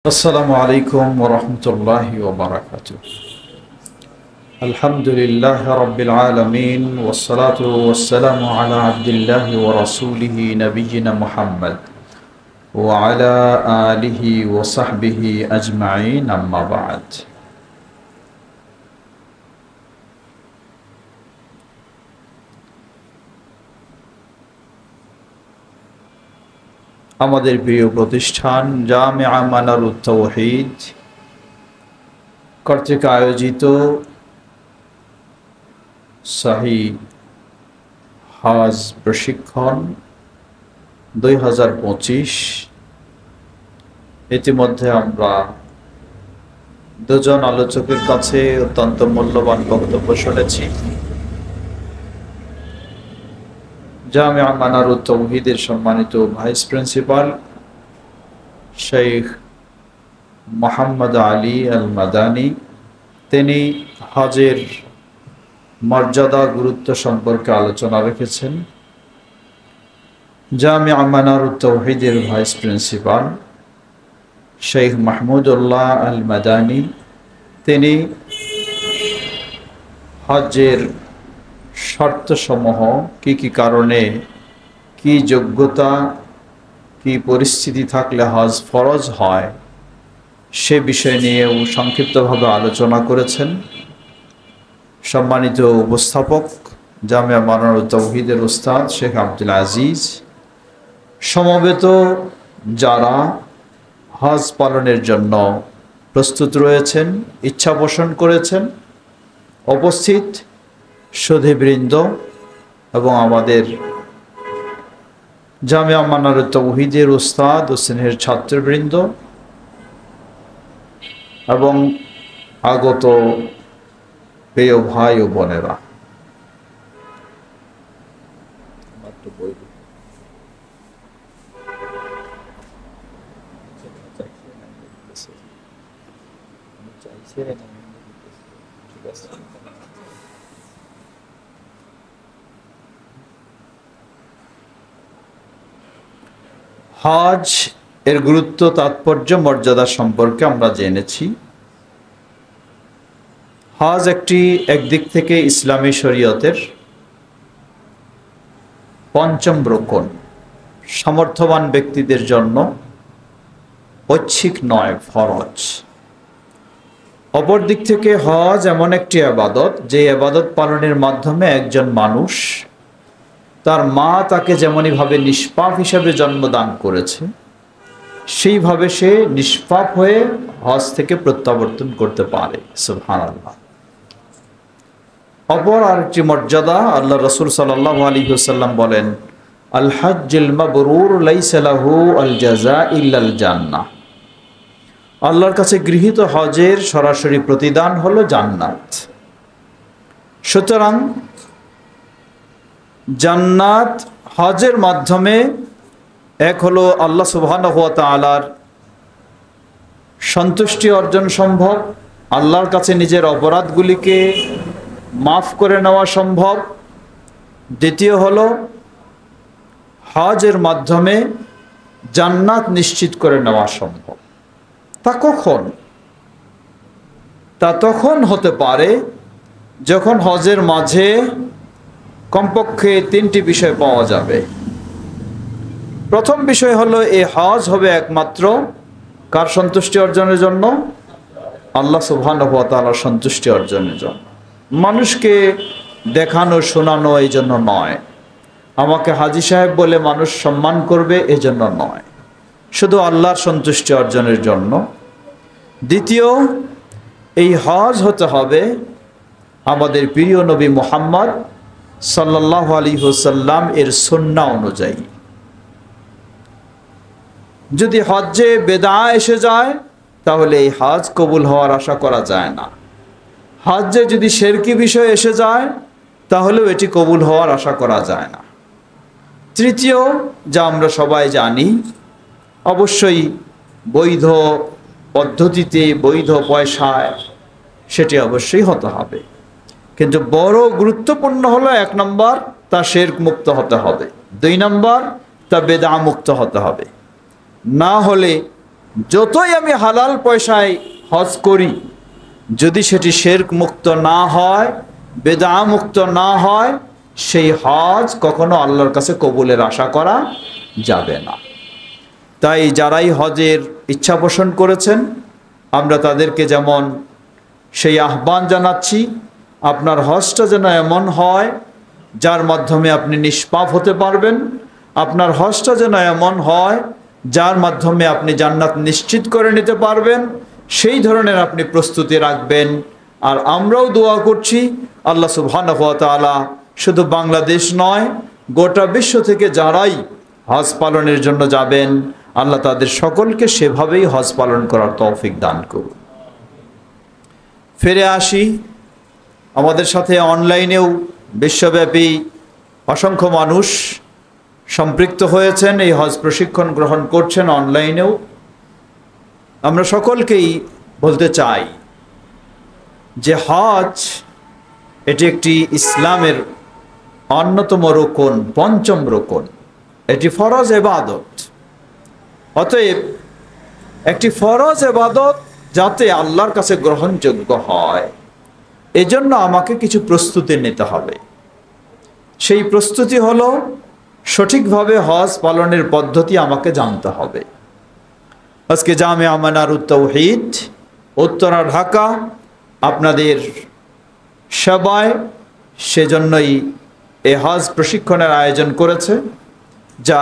আসসালামু আলাইকুম ওয়া রাহমাতুল্লাহি ওয়া বারাকাতুহু। আলহামদুলিল্লাহি রাব্বিল আলামিন ওয়াস সালাতু ওয়াস সালামু আলা আবদিল্লাহি ওয়া রাসূলিহি নবিয়িনা মুহাম্মদ ওয়া আলা আলিহি ওয়া সাহবিহি আজমাইন, আম্মা বা'দ। আমাদের প্রিয় প্রতিষ্ঠান জামিআ মানারুত তাওহীদ কর্তৃক আয়োজিত সহি হজ প্রশিক্ষণ 2025, ইতিমধ্যে আমরা দুজন আলোচকের কাছে অত্যন্ত মূল্যবান বক্তব্য শুনেছি। জামিআ মানারুত তাওহীদের সম্মানিত ভাইস প্রিন্সিপাল শেখ মোহাম্মদ আলী আল মাদানী, তিনি হজের মর্যাদা গুরুত্ব সম্পর্কে আলোচনা রেখেছেন। জামিআ মানারুত তাওহীদের ভাইস প্রিন্সিপাল শেখ মাহমুদুল্লাহ আল মাদানী, তিনি হজের শর্তসমূহ কি কি কারণে, কি যোগ্যতা, কি পরিস্থিতি থাকলে হজ ফরজ হয় সে বিষয় নিয়েও সংক্ষিপ্তভাবে আলোচনা করেছেন। সম্মানিত উপস্থাপক জামিআ মানারুত তাওহীদের উস্তাদ শেখ আব্দুল আজিজ, সমবেত যারা হজ পালনের জন্য প্রস্তুত রয়েছেন, ইচ্ছা পোষণ করেছেন, উপস্থিত সুধীবৃন্দ এবং আমাদের জামিআ মানারুত তাওহীদের উস্তাদ ও স্নেহের ছাত্রবৃন্দ এবং আগত প্রিয় ভাই ও বোনেরা, হজ এর গুরুত্ব, তাৎপর্য, মর্যাদা সম্পর্কে আমরা জেনেছি। হজ একদিক থেকে ইসলামী শরীয়তের পঞ্চম রুকন, সামর্থ্যবান ব্যক্তিদের জন্য ঐচ্ছিক নয়, ফরজ। অপর দিক থেকে হজ এমন একটি ইবাদত, যে ইবাদত পালনের মাধ্যমে একজন মানুষ তার মা তাকে যেমনইভাবে নিষ্পাপ হিসাবে জন্মদান করেছে, সেইভাবে সে নিষ্পাপ হয়ে হজ থেকে প্রত্যাবর্তন করতে পারে। সুবহানাল্লাহ। অপর আরেকটি মর্যাদা, আল্লাহ রাসূল সাল্লাল্লাহু আলাইহি ওয়াসাল্লাম বলেন, আল হাজ্জুল মাবরুর লাইসা লাহু আল জাযা ইল্লাল জান্নাহ। আল্লাহর কাছে গৃহীত হজের সরাসরি প্রতিদান হলো জান্নাত। সুতরাং জান্নাত হজের মাধ্যমে এক হলো আল্লাহ সুবহানাহু ওয়া তাআলার সন্তুষ্টি অর্জন সম্ভব, আল্লাহর কাছে নিজের অপরাধগুলিকে মাফ করে নেওয়া সম্ভব। দ্বিতীয় হলো হজের মাধ্যমে জান্নাত নিশ্চিত করে নেওয়া সম্ভব। তা কখন? তা তখন হতে পারে যখন হজের মাঝে কমপক্ষে তিনটি বিষয় পাওয়া যাবে। প্রথম বিষয় হলো, এই হজ হবে একমাত্র কার সন্তুষ্টি অর্জনের জন্য? আল্লাহ সুবহানাহু ওয়া তাআলার সন্তুষ্টি অর্জনের জন্য। মানুষকে দেখানো শোনানো এই জন্য নয়, আমাকে হাজী সাহেব বলে মানুষ সম্মান করবে এই জন্য নয়, শুধু আল্লাহর সন্তুষ্টি অর্জনের জন্য। দ্বিতীয়, এই হজ হতে হবে আমাদের প্রিয় নবী মুহাম্মদ সাল্লাল্লাহু আলাইহি ওয়াসাল্লাম এর সুন্নাহ অনুযায়ী। যদি হজ্জে বেদা এসে যায় তাহলে এই হজ কবুল হওয়ার আশা করা যায় না। হজ্জে যদি শিরকি বিষয় এসে যায় তাহলেও এটি কবুল হওয়ার আশা করা যায় না। তৃতীয়, যা আমরা সবাই জানি, অবশ্যই বৈধ পদ্ধতিতে, বৈধ পয়সায় সেটি অবশ্যই হতে হবে। কিন্তু বড় গুরুত্বপূর্ণ হলো, 1 নম্বর, তা শিরক মুক্ত হতে হবে। 2 নম্বর, তা বেদা মুক্ত হতে হবে। না হলে যতই আমি হালাল পয়সায় হজ করি, যদি সেটি শিরক মুক্ত না হয়, বেদা মুক্ত না হয়, সেই হজ কখনো আল্লাহর কাছে কবুলের আশা করা যাবে না। তাই যারাই হজের ইচ্ছা পোষণ করেছেন, আমরা তাদেরকে যেমন সেই আহ্বান জানাচ্ছি, আপনার হজটা যেন এমন হয় যার মাধ্যমে আপনি নিষ্পাপ হতে পারবেন, আপনার হজটা যেন এমন হয় যার মাধ্যমে আপনি জান্নাত নিশ্চিত করে নিতে পারবেন, সেই ধরনের আপনি প্রস্তুতি রাখবেন। আর আমরাও দোয়া করছি আল্লাহ সুবহানাহু ওয়া তাআলা শুধু বাংলাদেশ নয়, গোটা বিশ্ব থেকে যারাই হজ পালনের জন্য যাবেন, আল্লাহ তাদের সকলকে সেভাবেই হজ পালন করার তৌফিক দান করুন। ফিরে আসি, আমাদের সাথে অনলাইনেও বিশ্বব্যাপী অসংখ্য মানুষ সম্পৃক্ত হয়েছেন, এই হজ প্রশিক্ষণ গ্রহণ করছেন অনলাইনেও। আমরা সকলকেই বলতে চাই যে হজ এটি একটি ইসলামের অন্যতম রোকন, পঞ্চম রোকন, এটি ফরজ ইবাদত। অতএব একটি ফরজ ইবাদত যাতে আল্লাহর কাছে গ্রহণযোগ্য হয়, এজন্য আমাকে কিছু প্রস্তুতি নিতে হবে। সেই প্রস্তুতি হলো সঠিকভাবে হজ পালনের পদ্ধতি আমাকে জানতে হবে। আজকে জামিয়া মানারুত তাওহীদ উত্তরা ঢাকা আপনাদের সেবায় সেজন্যই এই হজ প্রশিক্ষণের আয়োজন করেছে, যা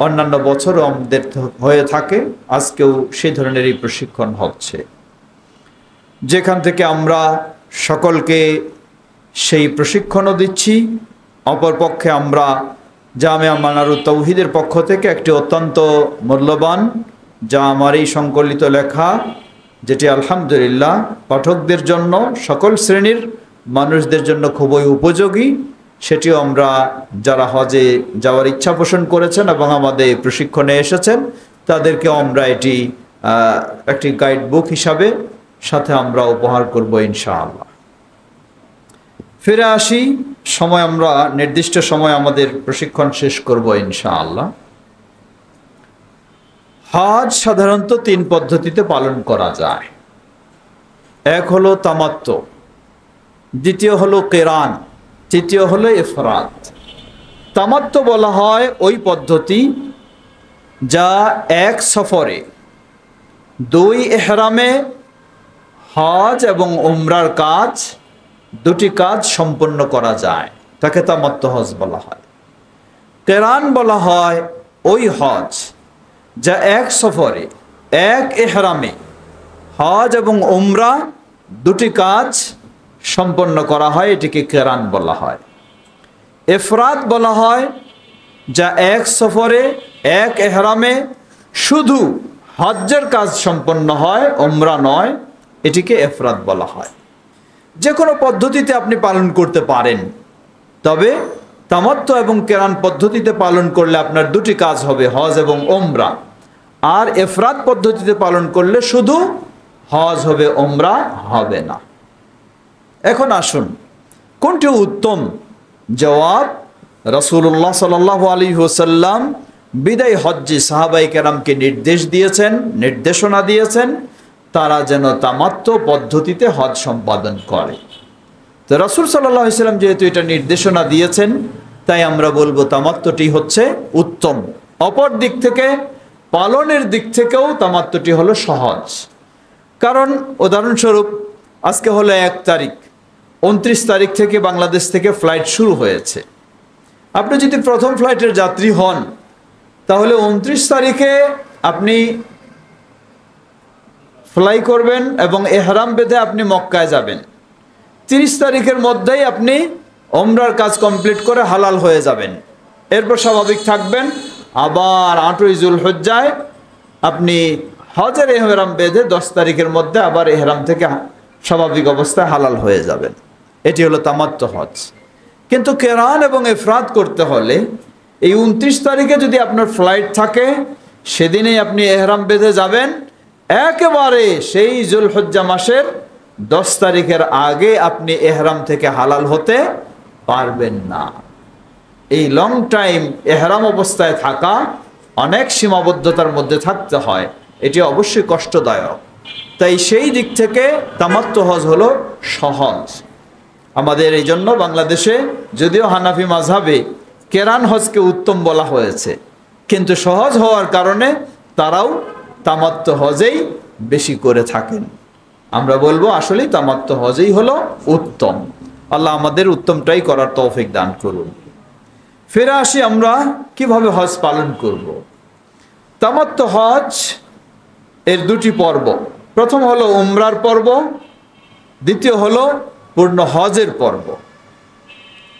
অন্যান্য বছরও আমাদের হয়ে থাকে। আজকেও সেই ধরনেরই প্রশিক্ষণ হচ্ছে, যেখান থেকে আমরা সকলকে সেই প্রশিক্ষণও দিচ্ছি। অপরপক্ষে আমরা জামিয়া মানারুত তাওহীদের পক্ষ থেকে একটি অত্যন্ত মূল্যবান, যা আমার এই সংকলিত লেখা, যেটি আলহামদুলিল্লাহ পাঠকদের জন্য, সকল শ্রেণীর মানুষদের জন্য খুবই উপযোগী, সেটিও আমরা যারা হজে যাওয়ার ইচ্ছা পোষণ করেছেন এবং আমাদের প্রশিক্ষণে এসেছেন তাদেরকে আমরা এটি একটি গাইড বুক হিসাবে সাথে আমরা উপহার করব ইনশাআল্লাহ। ফিরে আসি, সময় আমরা নির্দিষ্ট সময় আমাদের প্রশিক্ষণ শেষ করব ইনশাআল্লাহ। হজ সাধারণত 3 পদ্ধতিতে পালন করা যায়। এক হলো তামাত্তু, দ্বিতীয় হলো কিরান, তৃতীয় হলো ইফরাদ। তামাত্তু বলা হয় ওই পদ্ধতি যা এক সফরে 2 ইহরামে হজ এবং উমরার কাজ, দুটি কাজ সম্পন্ন করা যায়, তাকে তামাত্তু হজ বলা হয়। কিরান বলা হয় ওই হজ যা এক সফরে এক ইহরামে হজ এবং উমরা দুটি কাজ সম্পন্ন করা হয়, এটিকে কিরান বলা হয়। ইফরাদ বলা হয় যা এক সফরে এক ইহরামে শুধু হজ্জের কাজ সম্পন্ন হয়, উমরা নয়, এটিকে ইফরাদ বলা হয়। যে কোনো পদ্ধতিতে আপনি পালন করতে পারেন, তবে তামাত্তু এবং কিরান পদ্ধতিতে পালন করলে আপনার দুটি কাজ হবে, হজ এবং উমরা। আর ইফরাদ পদ্ধতিতে পালন করলে শুধু হজ হবে, উমরা হবে না। এখন আসুন, কোনটি উত্তম? জবাব, রাসূলুল্লাহ সাল্লাল্লাহু আলাইহি ওয়াসাল্লাম বিদায় হজ্জে সাহাবায়ে কেরামকে নির্দেশ দিয়েছেন, নির্দেশনা দিয়েছেন তারা যেন তামাত্তু পদ্ধতিতে হজ সম্পাদন করে। তো রাসূল সাল্লাল্লাহু আলাইহি ওয়াসাল্লাম যেহেতু এটা নির্দেশনা দিয়েছেন, তাই আমরা বলবো তামাত্তুটি হচ্ছে উত্তম। অপর দিক থেকে পালনের দিক থেকেও তামাত্তুটি হলো সহজ। কারণ উদাহরণস্বরূপ আজকে হলো 1 তারিখ, 29 তারিখ থেকে বাংলাদেশ থেকে ফ্লাইট শুরু হয়েছে। আপনি যদি প্রথম ফ্লাইটের যাত্রী হন, তাহলে 29 তারিখে আপনি ফ্লাই করবেন এবং ইহরাম বেঁধে আপনি মক্কায় যাবেন। 30 তারিখের মধ্যেই আপনি উমরার কাজ কমপ্লিট করে হালাল হয়ে যাবেন। এরপর স্বাভাবিক থাকবেন, আবার 8ই যুলহজ্জায় আপনি হজের ইহরাম বেঁধে 10 তারিখের মধ্যে আবার ইহরাম থেকে স্বাভাবিক অবস্থায় হালাল হয়ে যাবেন। এটি হলো তামাত্তু হজ। কিন্তু কিরান এবং ইফরাদ করতে হলে এই 29 তারিখে যদি আপনার ফ্লাইট থাকে, সেদিনেই আপনি ইহরাম বেঁধে যাবেন, একেবারে সেই যুলহজ্জা মাসের 10 তারিখের আগে আপনি ইহরাম থেকে হালাল হতে পারবেন না। এই লং টাইম ইহরাম অবস্থায় থাকা অনেক সীমাবদ্ধতার মধ্যে থাকতে হয়। এটি অবশ্যই কষ্টদায়ক। তাই সেই দিক থেকে তামাত্তু হজ হলো সহজ আমাদের। এই জন্য বাংলাদেশে যদিও হানাফি মাযহাবে কেরান হজকে উত্তম বলা হয়েছে, কিন্তু সহজ হওয়ার কারণে তারাও তামাত্তু হজেই বেশি করে থাকেন। আমরা বলবো আসলেই তামাত্তু হজই হলো উত্তম। আল্লাহ আমাদের উত্তমটাই করার তৌফিক দান করুন। ফিরে আসি আমরা কিভাবে হজ পালন করব। তামাত্তু হজ এর দুটি পর্ব, প্রথম হলো উমরার পর্ব, দ্বিতীয় হলো পূর্ণ হজের পর্ব।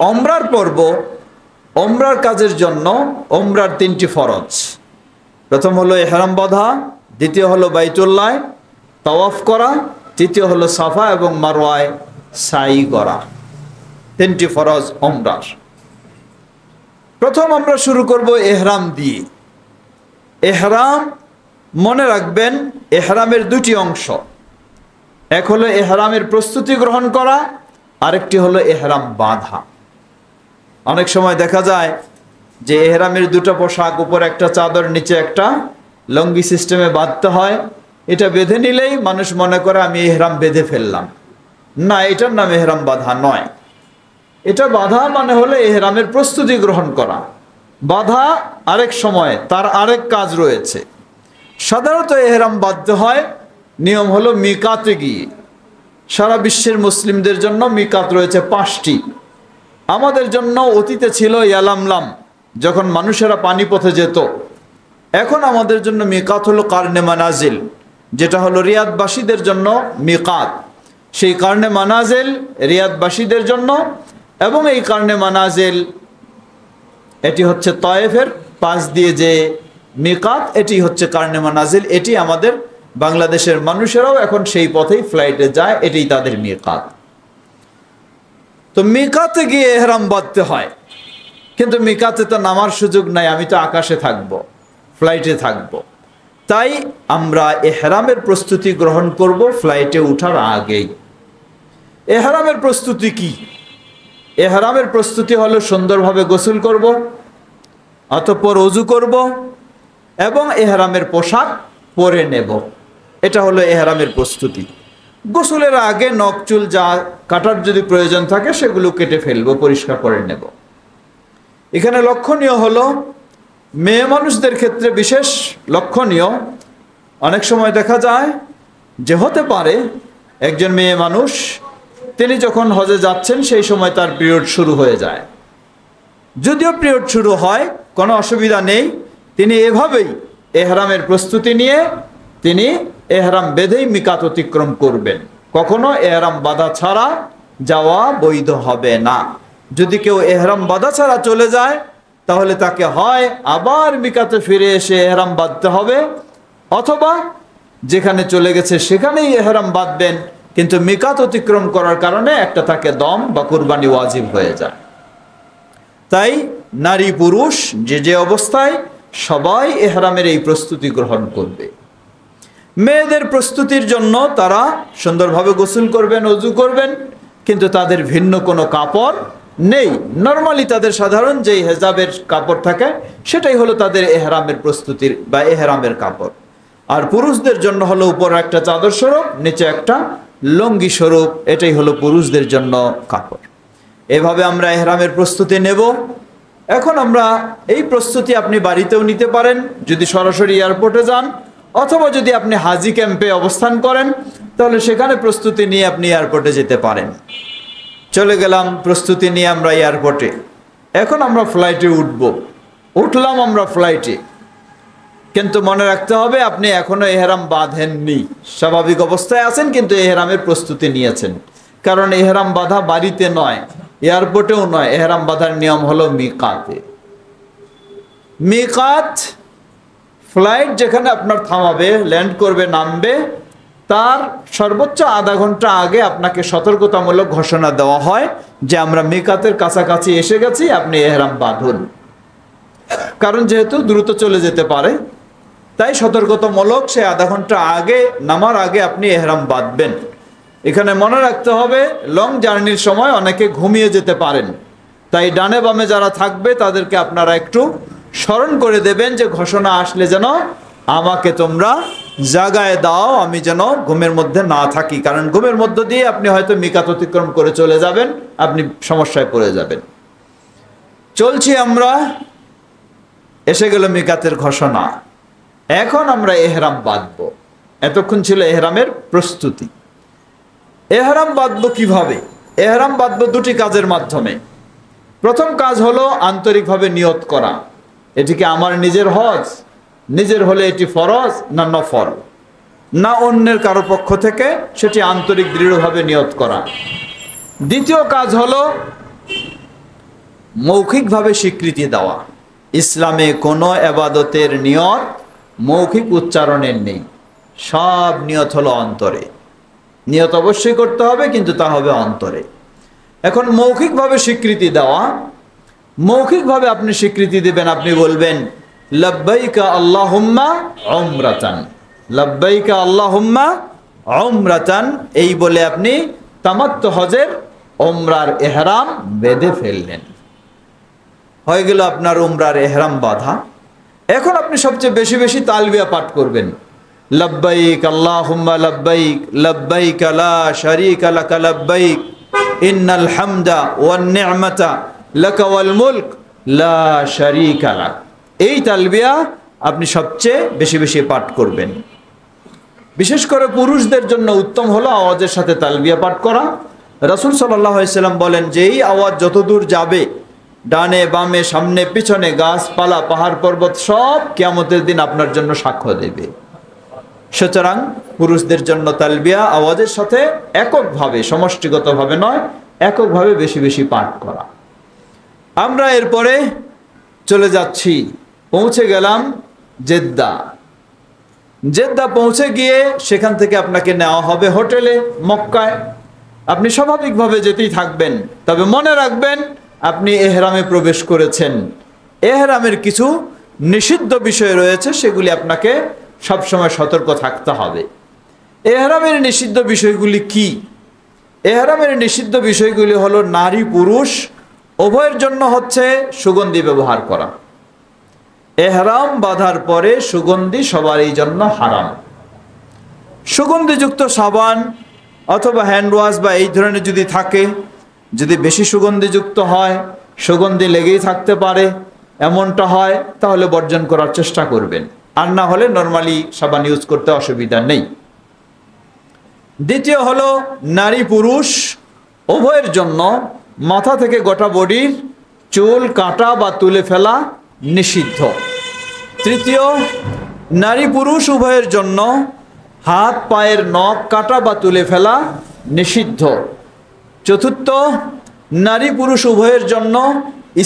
উমরার পর্ব, উমরার কাজের জন্য উমরার তিনটি ফরজ। প্রথম হলো ইহরাম বাঁধা, দ্বিতীয় হলো বাইতুল্লাহ তাওয়াফ করা, তৃতীয় হলো সাফা এবং মারওয়ায় সাই করা। তিনটি ফরজ উমরার। প্রথম আমরা শুরু করব ইহরাম দিয়ে। ইহরাম মনে রাখবেন, ইহরামের দুটি অংশ, এক হলো ইহরামের প্রস্তুতি গ্রহণ করা, আরেকটি হলো ইহরাম বাঁধা। অনেক সময় দেখা যায় যে ইহরামের দুটো পোশাক, উপরে একটা চাদর নিচে একটা লঙ্গি সিস্টেমে বাঁধতে হয়। এটা বেঁধে নিলেই মানুষ মনে করে আমি ইহরাম বেঁধে ফেললাম। না, এটার নাম ইহরাম বাঁধা নয়। এটা বাঁধা মানে হলো ইহরামের প্রস্তুতি গ্রহণ করা। বাঁধা আরেক সময়, তার আরেক কাজ রয়েছে। সাধারণত ইহরাম বাঁধতে হয় নিয়ম হলো মিকাতে গিয়ে। সারা বিশ্বের মুসলিমদের জন্য মিকাত রয়েছে 5টি। আমাদের জন্য অতীতে ছিল ইয়ালামলাম, যখন মানুষেরা পানিপথে যেত। এখন আমাদের জন্য মিকাত হলো কারনে মানাজিল, যেটা হলো রিয়াদবাসীদের জন্য মিকাত। সেই কারনে মানাজিল রিয়াদবাসীদের জন্য, এবং এই কারনে মানাজিল এটি হচ্ছে তায়েফের পাশ দিয়ে যে মিকাত, এটি হচ্ছে কারনে মানাজিল। এটি আমাদের বাংলাদেশের মানুষেরাও এখন সেই পথেই ফ্লাইটে যায়, এটি তাদের মিকাত। তো মিকাতে গিয়ে ইহরাম বাঁধতে হয়, কিন্তু মিকাতে তো নামার সুযোগ নাই, আমি তো আকাশে থাকব, ফ্লাইটে থাকব। তাই আমরা ইহরামের প্রস্তুতি গ্রহণ করব ফ্লাইটে ওঠার আগেই। ইহরামের প্রস্তুতি কি? ইহরামের প্রস্তুতি হলো সুন্দরভাবে গোসল করব, অতঃপর ওযু করব এবং ইহরামের পোশাক পরে নেব। এটা হলো ইহরামের প্রস্তুতি। গোসলের আগে নখ চুল যা কাটার যদি প্রয়োজন থাকে সেগুলো কেটে ফেলবো, পরিষ্কার করে নেব। এখানে লক্ষণীয় হলো মেয়ে মানুষদের ক্ষেত্রে বিশেষ লক্ষণীয়, অনেক সময় দেখা যায় যে হতে পারে একজন মেয়ে মানুষ তিনি যখন হজে যাচ্ছেন সেই সময় তার পিরিয়ড শুরু হয়ে যায়। যদিও পিরিয়ড শুরু হয় কোনো অসুবিধা নেই, তিনি এভাবেই ইহরামের প্রস্তুতি নিয়ে তিনি ইহরাম বেঁধেই মিকাত অতিক্রম করবেন। কখনো ইহরাম বাঁধা ছাড়া যাওয়া বৈধ হবে না। যদি কেউ ইহরাম বাঁধা ছাড়া চলে যায় তাহলে তাকে হয় আবার মিকাতে ফিরে এসে ইহরাম বাঁধতে হবে, অথবা যেখানে চলে গেছে সেখানেই ইহরাম বাঁধবেন, কিন্তু মিকাত অতিক্রম করার কারণে একটা তাকে দম বা কুরবানি ওয়াজিব হয়ে যায়। তাই নারী পুরুষ যে যে অবস্থায় সবাই ইহরামের এই প্রস্তুতি গ্রহণ করবে। মেয়েদের প্রস্তুতির জন্য তারা সুন্দরভাবে গোসল করবেন, ওযু করবেন, কিন্তু তাদের ভিন্ন কোনো কাপড় নেই। নরমালি তাদের সাধারণ যেই হেজাবের কাপড় থাকে সেটাই হলো তাদের ইহরামের প্রস্তুতির বা ইহরামের কাপড়। আর পুরুষদের জন্য হলো উপরে একটা চাদর স্বরূপ, নিচে একটা লুঙ্গি স্বরূপ, এটাই হলো পুরুষদের জন্য কাপড়। এভাবে আমরা ইহরামের প্রস্তুতি নেব। এখন আমরা এই প্রস্তুতি আপনি বাড়িতেও নিতে পারেন যদি সরাসরি এয়ারপোর্টে যান, অথবা যদি আপনি হাজি ক্যাম্পে অবস্থান করেন তাহলে সেখানে প্রস্তুতি নিয়ে আপনি এয়ারপোর্টে যেতে পারেন। চলে গেলাম প্রস্তুতি নিয়ে আমরা এয়ারপোর্টে। এখন আমরা ফ্লাইটে উঠলাম আমরা ফ্লাইটে, কিন্তু মনে রাখতে হবে আপনি এখনো ইহরাম বাঁধেননি। স্বাভাবিক অবস্থায় আছেন কিন্তু ইহরামের প্রস্তুতি নিয়েছেন, কারণ ইহরাম বাঁধা বাড়িতে নয়, এয়ারপোর্টেও নয়। ইহরাম বাঁধার নিয়ম হলো মিকাতে। মিকাত ফ্লাইট যেখানে আপনার থামাবে, ল্যান্ড করবে, নামবে, তার সর্বোচ্চ আধা ঘন্টা আগে আপনাকে সতর্কতামূলক ঘোষণা দেওয়া হয় যে আমরা মিকাতের কাছাকাছি এসে গেছি, আপনি ইহরাম বাঁধুন। কারণ যেহেতু দ্রুত চলে যেতে পারে, তাই সতর্কতামূলক সে আধা ঘন্টা আগে, নামার আগে আপনি ইহরাম বাঁধবেন। এখানে মনে রাখতে হবে লং জার্নির সময় অনেকে ঘুমিয়ে যেতে পারেন, তাই ডানে বামে যারা থাকবে তাদেরকে আপনারা একটু স্মরণ করে দেবেন যে ঘোষণা আসলে যেন আমাকে তোমরা জাগায় দাও, আমি যেন ঘুমের মধ্যে না থাকি, কারণ ঘুমের মধ্য দিয়ে আপনি হয়তো মিকাত অতিক্রম করে চলে যাবেন, আপনি সমস্যায় পড়ে যাবেন। চলছি আমরা, এসে গেল মিকাতের ঘোষণা। এখন আমরা এহরাম বাঁধব। এতক্ষণ ছিল এহরামের প্রস্তুতি। এহরাম বাঁধব কিভাবে? এহরাম বাঁধব দুটি কাজের মাধ্যমে। প্রথম কাজ হলো আন্তরিকভাবে নিয়ত করা, এটিকে আমার নিজের হজ, নিজের হলে এটি ফরজ না নফল, না অন্যের কারো পক্ষ থেকে, সেটি আন্তরিক দৃঢ়ভাবে নিয়ত করা। দ্বিতীয় কাজ হলো মৌখিকভাবে স্বীকৃতি দেওয়া। ইসলামে কোনো এবাদতের নিয়ত মৌখিক উচ্চারণের নেই, সব নিয়ত হলো অন্তরে। নিয়ত অবশ্যই করতে হবে, কিন্তু তা হবে অন্তরে। এখন মৌখিকভাবে স্বীকৃতি দেওয়া, মৌখিকভাবে আপনি স্বীকৃতি দেবেন, আপনি বলবেন লব্বাইকা আল্লাহুম্মা উমরাতান, লব্বাইকা আল্লাহুম্মা উমরাতান, এই বলে আপনি তামাত্তু হজের উমরার ইহরাম বেঁধে ফেললেন। হয়ে গেল আপনার উমরার ইহরাম বাঁধা। এখন আপনি সবচেয়ে বেশি বেশি তালবিয়া পাঠ করবেন, লব্বাইক আল্লাহুম্মা লব্বাইক, লব্বাইক লা শারীকা লাকা লব্বাইক, ইন্নাল হামদা ওয়ান নি'মাতা লাকা ওয়াল মুলক লা শারীকা লাক। এই তালবিয়া আপনি সবচেয়ে বেশি বেশি পাঠ করবেন। বিশেষ করে পুরুষদের জন্য উত্তম হলো আওয়াজের সাথে তালবিয়া পাঠ করা। রাসূল সাল্লাল্লাহু আলাইহি সাল্লাম বলেন যে এই আওয়াজ যতদূর যাবে, ডানে বামে সামনে পিছনে গাছপালা পাহাড় পর্বত সব কিয়ামতের দিন আপনার জন্য সাক্ষ্য দেবে। সুতরাং পুরুষদের জন্য তালবিয়া আওয়াজের সাথে এককভাবে, সমষ্টিগতভাবে নয়, এককভাবে বেশি বেশি পাঠ করা। আমরা এরপরে চলে যাচ্ছি, পৌঁছে গেলাম জেদ্দা। জেদ্দা পৌঁছে গিয়ে সেখান থেকে আপনাকে নেওয়া হবে হোটেলে মক্কায়। আপনি স্বাভাবিকভাবে যেতেই থাকবেন, তবে মনে রাখবেন আপনি এহরামে প্রবেশ করেছেন। এহরামের কিছু নিষিদ্ধ বিষয় রয়েছে, সেগুলি আপনাকে সবসময় সতর্ক থাকতে হবে। এহরামের নিষিদ্ধ বিষয়গুলি কি? এহরামের নিষিদ্ধ বিষয়গুলি হলো নারী পুরুষ উভয়ের জন্য হচ্ছে সুগন্ধি ব্যবহার করা। এহরাম বাঁধার পরে সুগন্ধি সবারই জন্য হারাম। সুগন্ধিযুক্ত সাবান অথবা হ্যান্ড ওয়াশ বা এই ধরনের যদি থাকে, যদি বেশি সুগন্ধিযুক্ত হয়, সুগন্ধি লেগেই থাকতে পারে, এমনটা হয়, তাহলে বর্জন করার চেষ্টা করবেন। আর না হলে নর্মালি সাবান ইউজ করতে অসুবিধা নেই। দ্বিতীয় হলো নারী পুরুষ উভয়ের জন্য মাথা থেকে গোটা বডির চুল কাটা বা তুলে ফেলা নিষিদ্ধ। তৃতীয়, নারী পুরুষ উভয়ের জন্য হাত পায়ের নখ কাটা বা তুলে ফেলা নিষিদ্ধ। চতুর্থ, নারী পুরুষ উভয়ের জন্য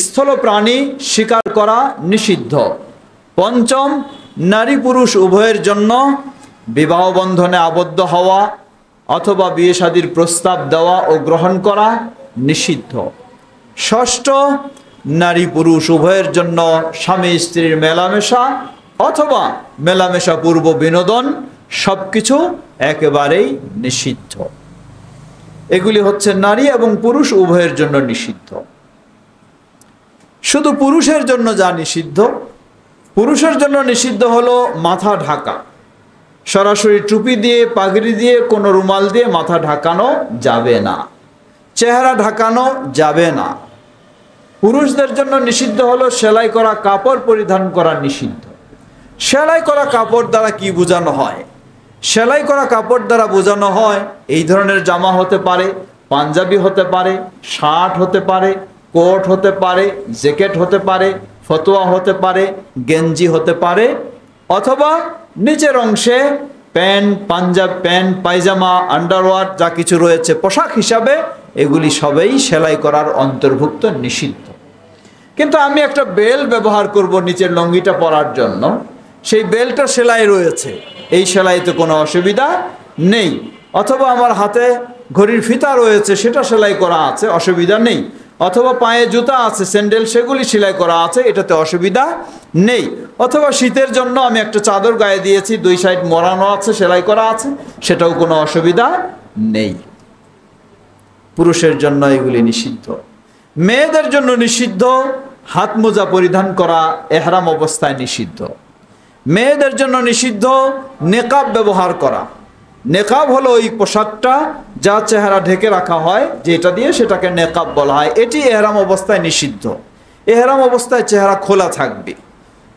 স্থল প্রাণী শিকার করা নিষিদ্ধ। পঞ্চম, নারী পুরুষ উভয়ের জন্য বিবাহ বন্ধনে আবদ্ধ হওয়া অথবা বিয়ে শাদীর প্রস্তাব দেওয়া ও গ্রহণ করা নিষিদ্ধ। ষষ্ঠ, নারী পুরুষ উভয়ের জন্য স্বামী স্ত্রীর মেলামেশা অথবা মেলামেশা পূর্ব বিনোদন সবকিছু একেবারেই নিষিদ্ধ। এগুলি হচ্ছে নারী এবং পুরুষ উভয়ের জন্য নিষিদ্ধ। শুধু পুরুষের জন্য যা নিষিদ্ধ, পুরুষের জন্য নিষিদ্ধ হলো মাথা ঢাকা। সরাসরি টুপি দিয়ে, পাগড়ি দিয়ে, কোনো রুমাল দিয়ে মাথা ঢাকানো যাবে না, চেহারা ঢাকানো যাবে না। পুরুষদের জন্য নিষিদ্ধ হলো সেলাই করা কাপড় পরিধান করা নিষিদ্ধ। সেলাই করা কাপড় দ্বারা কি বোঝানো হয়? সেলাই করা কাপড় দ্বারা বোঝানো হয় এই ধরনের জামা হতে পারে, পাঞ্জাবি হতে পারে, শার্ট হতে পারে, কোট হতে পারে, জ্যাকেট হতে পারে, ফতোয়া হতে পারে, গেঞ্জি হতে পারে, অথবা নিচের অংশে প্যান্ট, পাঞ্জাব প্যান্ট, পায়জামা, আন্ডারওয়্যার যা কিছু রয়েছে পোশাক হিসাবে, এগুলি সবই সেলাই করার অন্তর্ভুক্ত, নিষিদ্ধ। কিন্তু আমি একটা বেল্ট ব্যবহার করব নিচের লুঙ্গিটা পরার জন্য, সেই বেল্টটা সেলাই রয়েছে, এই সেলাইতে কোনো অসুবিধা নেই। অথবা আমার হাতে ঘড়ির ফিতা রয়েছে, সেটা সেলাই করা আছে, অসুবিধা নেই। অথবা পায়ে জুতা আছে, স্যান্ডেল, সেগুলি সেলাই করা আছে, এটাতে অসুবিধা নেই। অথবা শীতের জন্য আমি একটা চাদর গায়ে দিয়েছি, দুই সাইড মোড়ানো আছে, সেলাই করা আছে, সেটাও কোনো অসুবিধা নেই। পুরুষের জন্য এগুলি নিষিদ্ধ। মেয়েদের জন্য নিষিদ্ধ হাত মোজা পরিধান করা, এহরাম অবস্থায় নিষিদ্ধ। মেয়েদের জন্য নিষিদ্ধ নেকাব ব্যবহার করা। নেকাব হলো ওই পোশাকটা যা চেহারা ঢেকে রাখা হয়, যেটা দিয়ে সেটাকে নেকাব বলা হয়। এটি এহরাম অবস্থায় নিষিদ্ধ। এহরাম অবস্থায় চেহারা খোলা থাকবে।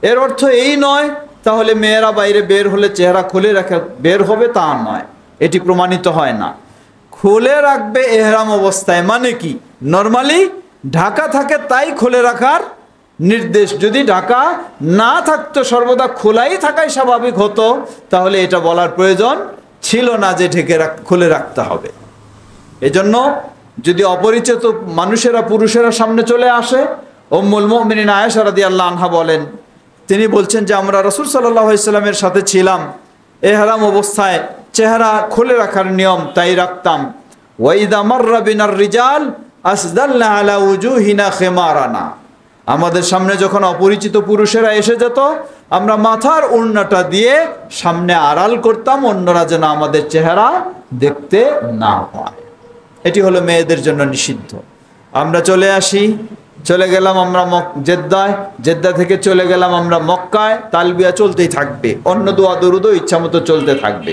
এর অর্থ এই নয় তাহলে মেয়েরা বাইরে বের হলে চেহারা খুলে রেখে বের হবে, তা নয়, এটি প্রমাণিত হয় না। খুলে রাখবে এহরাম অবস্থায় মানে কি, নরমালি ঢাকা থাকে তাই খুলে রাখার নির্দেশ। যদি ঢাকা না থাকতো, সর্বদা খোলাই থাকাই স্বাভাবিক হতো, তাহলে এটা বলার প্রয়োজন ছিল না যে খুলে রাখতে হবে। এজন্য যদি অপরিচিত মানুষেরা পুরুষেরা সামনে চলে আসে, উম্মুল মুমিনিন আয়েশা রাদিয়াল্লাহু আনহা বলেন, তিনি বলছেন যে আমরা রাসূল সাল্লাল্লাহু আলাইহি সাল্লামের সাথে ছিলাম, ইহরাম অবস্থায় চেহারা খুলে রাখার নিয়ম তাই রাখতাম। ওয়া ইযা মাররা বিনার রিজাল আসদালনা আলা উজুহিনা খিমারানা, আমাদের সামনে যখন অপরিচিত পুরুষেরা এসে যেত, আমরা মাথার ওড়নাটা দিয়ে সামনে আড়াল করতাম, অন্যরা যেন আমাদের চেহারা দেখতে না পায়। এটি হলো মেয়েদের জন্য নিষিদ্ধ। আমরা চলে গেলাম আমরা জেদ্দায়, জেদ্দা থেকে চলে গেলাম আমরা মক্কায়, তালবিয়া চলতেই থাকবে, অন্য দোয়া দরুদও ইচ্ছামতো চলতে থাকবে।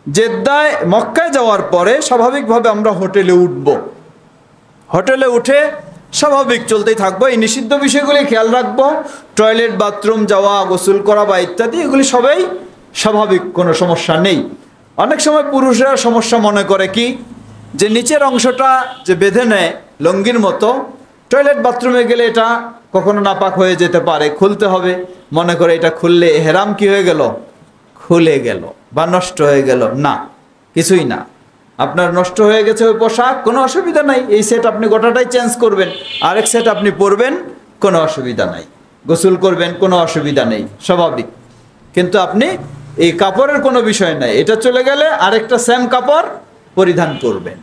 জেদ্দায় মক্কায় যাওয়ার পরে স্বাভাবিকভাবে আমরা হোটেলে উঠব, হোটেলে উঠে স্বাভাবিক চলতেই থাকবো। এই নিষিদ্ধ বিষয়গুলি খেয়াল রাখবো, টয়লেট বাথরুম যাওয়া, গোসল করা বা ইত্যাদি, এগুলি সবাই স্বাভাবিক, কোনো সমস্যা নেই। অনেক সময় পুরুষরা সমস্যা মনে করে কি, যে নিচের অংশটা যে বেঁধে নেয় লঙ্গির মতো, টয়লেট বাথরুমে গেলে এটা কখনো নাপাক হয়ে যেতে পারে, খুলতে হবে, মনে করে এটা খুললে এহরাম কি হয়ে গেল, খুলে গেল বা নষ্ট হয়ে গেল। না, কিছুই না। আপনার নষ্ট হয়ে গেছে ওই পোশাক, কোনো অসুবিধা নাই, এই সেট আপনি গোটাটাই চেঞ্জ করবেন, আরেক সেট আপনি পরবেন, কোনো অসুবিধা নাই। গোসল করবেন, কোনো অসুবিধা নেই, স্বাভাবিক। কিন্তু আপনি এই কাপড়ের কোনো বিষয় নাই, এটা চলে গেলে আরেকটা সেম কাপড় পরিধান করবেন।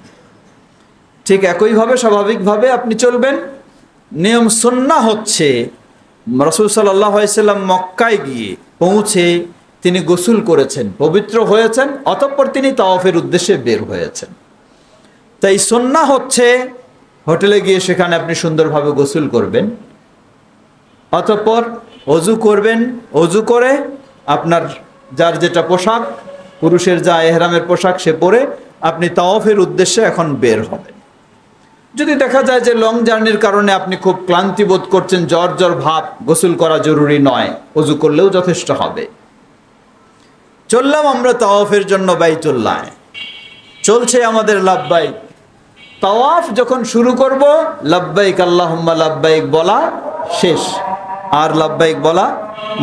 ঠিক একইভাবে স্বাভাবিকভাবে আপনি চলবেন। নিয়ম সুন্নাহ হচ্ছে, রাসূল সাল্লাল্লাহু আলাইহি সাল্লাম মক্কায় গিয়ে পৌঁছে তিনি গোসল করেছেন, পবিত্র হয়েছেন, অতঃপর তিনি তাওয়াফের উদ্দেশ্যে বের হয়েছেন। তাই সুন্নাহ হচ্ছে হোটেলে গিয়ে সেখানে আপনি সুন্দরভাবে গোসল করবেন, অতঃপর অজু করবেন, অজু করে আপনার যার যেটা পোশাক, পুরুষের যা এহরামের পোশাক সে পরে আপনি তাওয়াফের উদ্দেশ্যে এখন বের হবেন। যদি দেখা যায় যে লং জার্নির কারণে আপনি খুব ক্লান্তি বোধ করছেন, জ্বর জ্বর ভাব, গোসল করা জরুরি নয়, অজু করলেও যথেষ্ট হবে। চললাম আমরা তাওয়াফের জন্য বাইতুল্লাহ, চলছে আমাদের লাব্বাইক। তাওয়াফ যখন শুরু করব, লাব্বাইক আল্লাহুম্মা লাব্বাইক বলা শেষ, আর লাব্বাইক বলা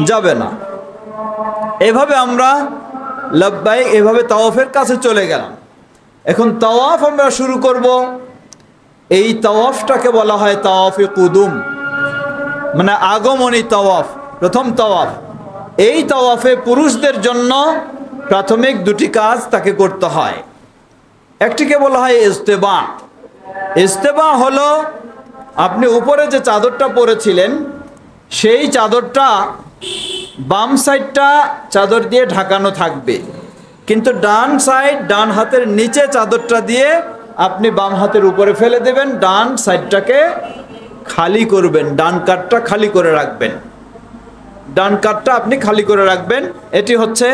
যাবে না। এভাবে আমরা লাব্বাইক, এভাবে তাওয়াফের কাছে চলে গেলাম। এখন তাওয়াফ আমরা শুরু করব। এই তাওয়াফটাকে বলা হয় তাওয়াফে কুদুম, মানে আগমনী তাওয়াফ, প্রথম তাওয়াফ। এই তাওয়াফে পুরুষদের জন্য প্রাথমিক দুটি কাজ তাকে করতে হয়। একটিকে বলা হয় ইস্তেবা। ইস্তেবা হলো আপনি উপরে যে চাদরটা পরেছিলেন, সেই চাদরটা বাম সাইডটা চাদর দিয়ে ঢাকানো থাকবে, কিন্তু ডান সাইড, ডান হাতের নিচে চাদরটা দিয়ে আপনি বাম হাতের উপরে ফেলে দেবেন, ডান সাইডটাকে খালি করবেন, ডান কাটটা খালি করে রাখবেন, ডান কাটটা আপনি খালি করে রাখবেন। এটি হচ্ছে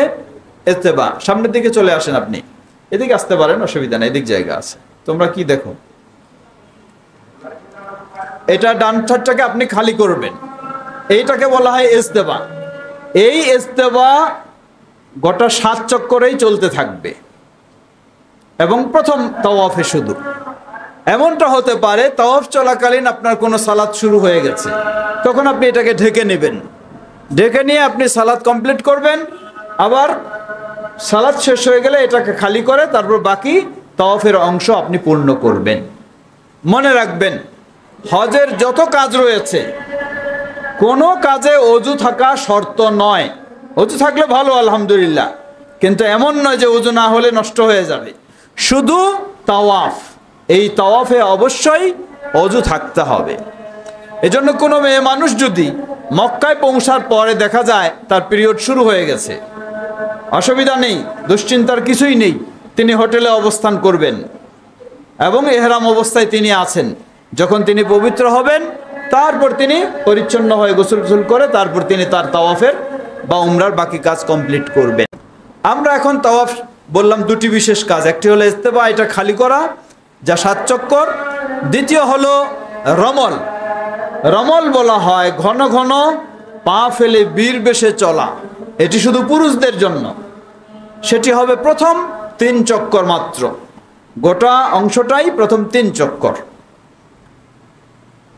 ইস্তেবা। সামনের দিকে চলে আসেন, আপনি এদিকে আসতে পারেন, অসুবিধা নেই, এদিক জায়গা আছে। তোমরা কি দেখো, এটা ডান সাইডটাকে আপনি খালি করবেন, এইটাকে বলা হয় ইস্তেবা। এই ইস্তেবা গোটা 7 চক্করেই চলতে থাকবে এবং প্রথম তাওয়াফে শুধু। এমনটা হতে পারে তাওয়াফ চলাকালীন আপনার কোনো সালাত শুরু হয়ে গেছে, তখন আপনি এটাকে ঢেকে নেবেন, ঢেকে নিয়ে আপনি সালাত কমপ্লিট করবেন, আবার সালাত শেষ হয়ে গেলে এটাকে খালি করে তারপর বাকি তাওয়াফের অংশ আপনি পূর্ণ করবেন। মনে রাখবেন, হজের যত কাজ রয়েছে কোনো কাজে অজু থাকা শর্ত নয়। অজু থাকলে ভালো, আলহামদুলিল্লাহ, কিন্তু এমন নয় যে অজু না হলে নষ্ট হয়ে যাবে। শুধু তাওয়াফ, এই তাওয়াফে অবশ্যই অজু থাকতে হবে। এজন্য কোনো মেয়ে মানুষ যদি মক্কায় পৌঁছার পরে দেখা যায় তার পিরিয়ড শুরু হয়ে গেছে, অসুবিধা নেই, দুশ্চিন্তার কিছুই নেই, তিনি হোটেলে অবস্থান করবেন এবং ইহরাম অবস্থায় তিনি আছেন। যখন তিনি পবিত্র হবেন তারপর তিনি পরিচ্ছন্ন হয়ে গোসল করে তারপর তিনি তার তাওয়াফের বা উমরার বাকি কাজ কমপ্লিট করবেন। আমরা এখন তাওয়াফ বললাম দুটি বিশেষ কাজ, একটি হলো ইস্তেবা, এটা খালি করা যা 7 চক্কর। দ্বিতীয় হলো রমল। রমল বলা হয় ঘন ঘন পা ফেলে বীর বেশে চলা, এটি শুধু পুরুষদের জন্য। সেটি হবে প্রথম 3 চক্কর মাত্র, গোটা অংশটাই প্রথম 3 চক্কর।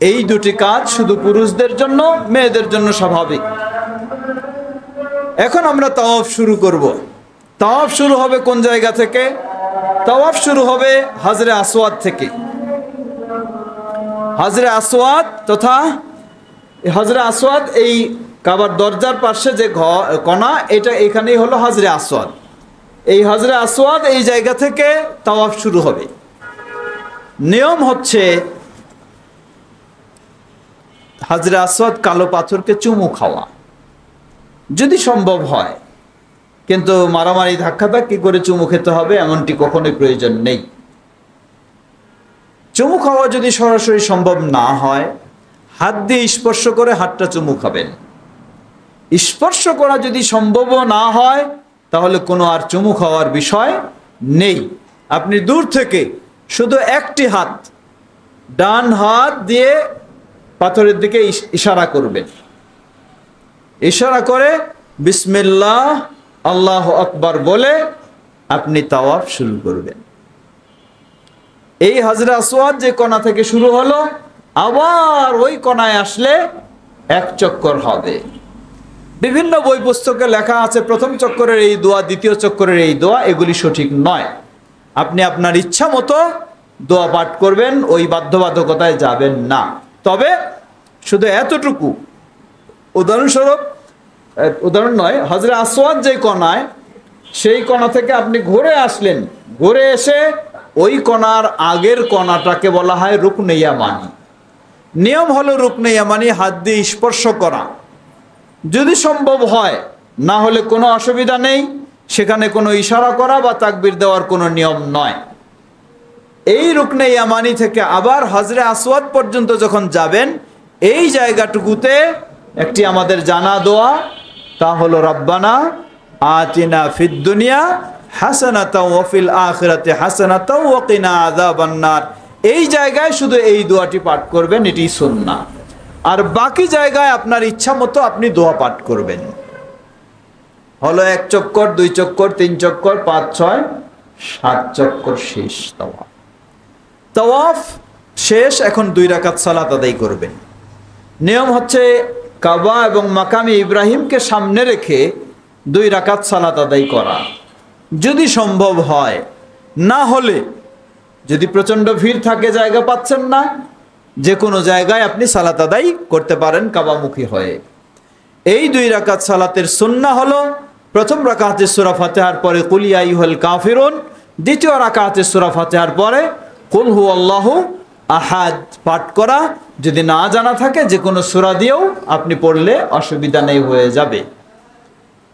এই দুটি কাজ শুধু পুরুষদের জন্য, মেয়েদের জন্য স্বাভাবিক। এখন আমরা তাওয়াফ শুরু করব। তাওয়াফ শুরু হবে কোন জায়গা থেকে? তাওয়াফ শুরু হবে হাজরে আসওয়াদ থেকে। হাজরে আসওয়াদ তথা হাজরে আসওয়াদ এই কাবার দরজার পাশে যে কণা, এটা এখানেই হলো হাজরে আসওয়াদ। এই হাজরে আসওয়াদ এই জায়গা থেকে তাওয়াফ শুরু হবে। নিয়ম হচ্ছে হাজরে আসওয়াদ কালো পাথরকে চুমু খাওয়া যদি সম্ভব হয়, কিন্তু মারামারি ধাক্কাধাক্কি করে চুমু খেতে হবে এমনটি কখনোই প্রয়োজন নেই। চুমু খাওয়া যদি সরাসরি সম্ভব না হয়, হাত দিয়ে স্পর্শ করে হাতটা চুমু খাবেন। স্পর্শ করা যদি সম্ভব না হয়, তাহলে কোনো আর চুমু খাওয়ার বিষয় নেই। আপনি দূর থেকে শুধু একটি হাত, ডান হাত দিয়ে পাথরের দিকে ইশারা করবেন। ইশারা করে বিসমিল্লাহ আল্লাহু আকবার বলে আপনি তাওয়াফ শুরু করবেন। এই হাজরে আসওয়াদ যে কোণা থেকে শুরু হলো, আবার ওই কোণায় আসলে 1 চক্কর হবে। বিভিন্ন বই পুস্তকে লেখা আছে প্রথম চক্করের এই দোয়া, দ্বিতীয় চক্করের এই দোয়া, এগুলি সঠিক নয়। আপনি আপনার ইচ্ছা মতো দোয়া পাঠ করবেন, ওই বাধ্যবাধকতায় যাবেন না। তবে শুধু এতটুকু, উদাহরণস্বরূপ, উদাহরণ নয়, হাজরে আসওয়াদ যে কোণায়, সেই কোণা থেকে আপনি ঘুরে আসলেন, ঘুরে এসে ওই কোণার আগের কোণাটাকে বলা হয় রুকনে ইয়ামানি। নিয়ম হলো রুকনে ইয়ামানি হাত দিয়ে স্পর্শ করা যদি সম্ভব হয়, না হলে কোনো অসুবিধা নেই। সেখানে কোনো ইশারা করা বা তাকবীর দেওয়ার কোনো নিয়ম নয়। এই রুকনে ইয়ামানি থেকে আবার হাজরে আসওয়াদ পর্যন্ত যখন যাবেন, এই জায়গাটুকুতে একটি আমাদের জানা দোয়া, তা হলো রব্বানা আতিনা ফিদ দুনিয়া হাসানাতাও ওয়া ফিল আখিরাতি হাসানাতাও ওয়া কিনা আযাবান নার। এই জায়গায় শুধু এই দোয়াটি পাঠ করবেন, এটি সুন্নাহ। আর বাকি জায়গায় আপনার ইচ্ছা মতো আপনি দোয়া পাঠ করবেন। হলো 1 চক্কর, 2 চক্কর, 3 চক্কর, 5, 6, 7 চক্কর শেষ তাওয়াফ। তাওয়াফ শেষ, এখন 2 রাকাত সালাত আদায় করবেন। নিয়ম হচ্ছে কাবা এবং মাকামে ইব্রাহিমকে সামনে রেখে 2 রাকাত সালাত আদায় করা যদি সম্ভব হয়। না হলে যদি প্রচণ্ড ভিড় থাকে, জায়গা পাচ্ছেন না, যে কোনো জায়গায় আপনি সালাত আদায় করতে পারেন কাবামুখী হয়ে। এই 2 রাকাত সালাতের সুন্নাহ হলো প্রথম রাকাতে সূরা ফাতিহার পরে কুল ইয়া আইয়ুহাল কাফিরুন, দ্বিতীয় রাকাতে সূরা ফাতিহার পরে কুল হুয়াল্লাহু আহাদ পাঠ করা। যদি না জানা থাকে, যে কোনো সূরা দিয়েও আপনি পড়লে অসুবিধা নেই, হয়ে যাবে।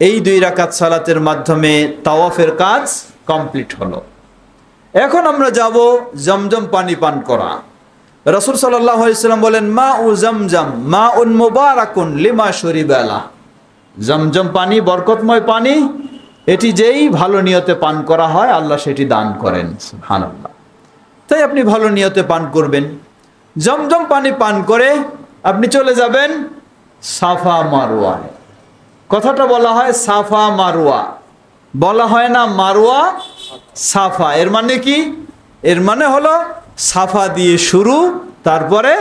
এই 2 রাকাত সালাতের মাধ্যমে তাওয়াফের কাজ কমপ্লিট হলো। এখন আমরা যাব জমজম পানি পান করা। রাসূল সাল্লাল্লাহু আলাইহি ওয়াসাল্লাম বলেন, মা উ জমজম মা উন মুবারাকুন লিমা শুরিবা লা। জমজম পানি বরকতময় পানি, এটি যেই ভালো নিয়তে পান করা হয় আল্লাহ সেটি দান করেন। সুবহানাল্লাহ। তাই আপনি ভালো নিয়তে পান করবেন। জমজম পানি পান করে আপনি চলে যাবেন সাফা মারওয়ায়। কথাটা বলা হয় সাফা মারওয়া, বলা হয় না মারওয়া সাফা। এর মানে কি? এর মানে হলো সাফা দিয়ে শুরু, তারপরে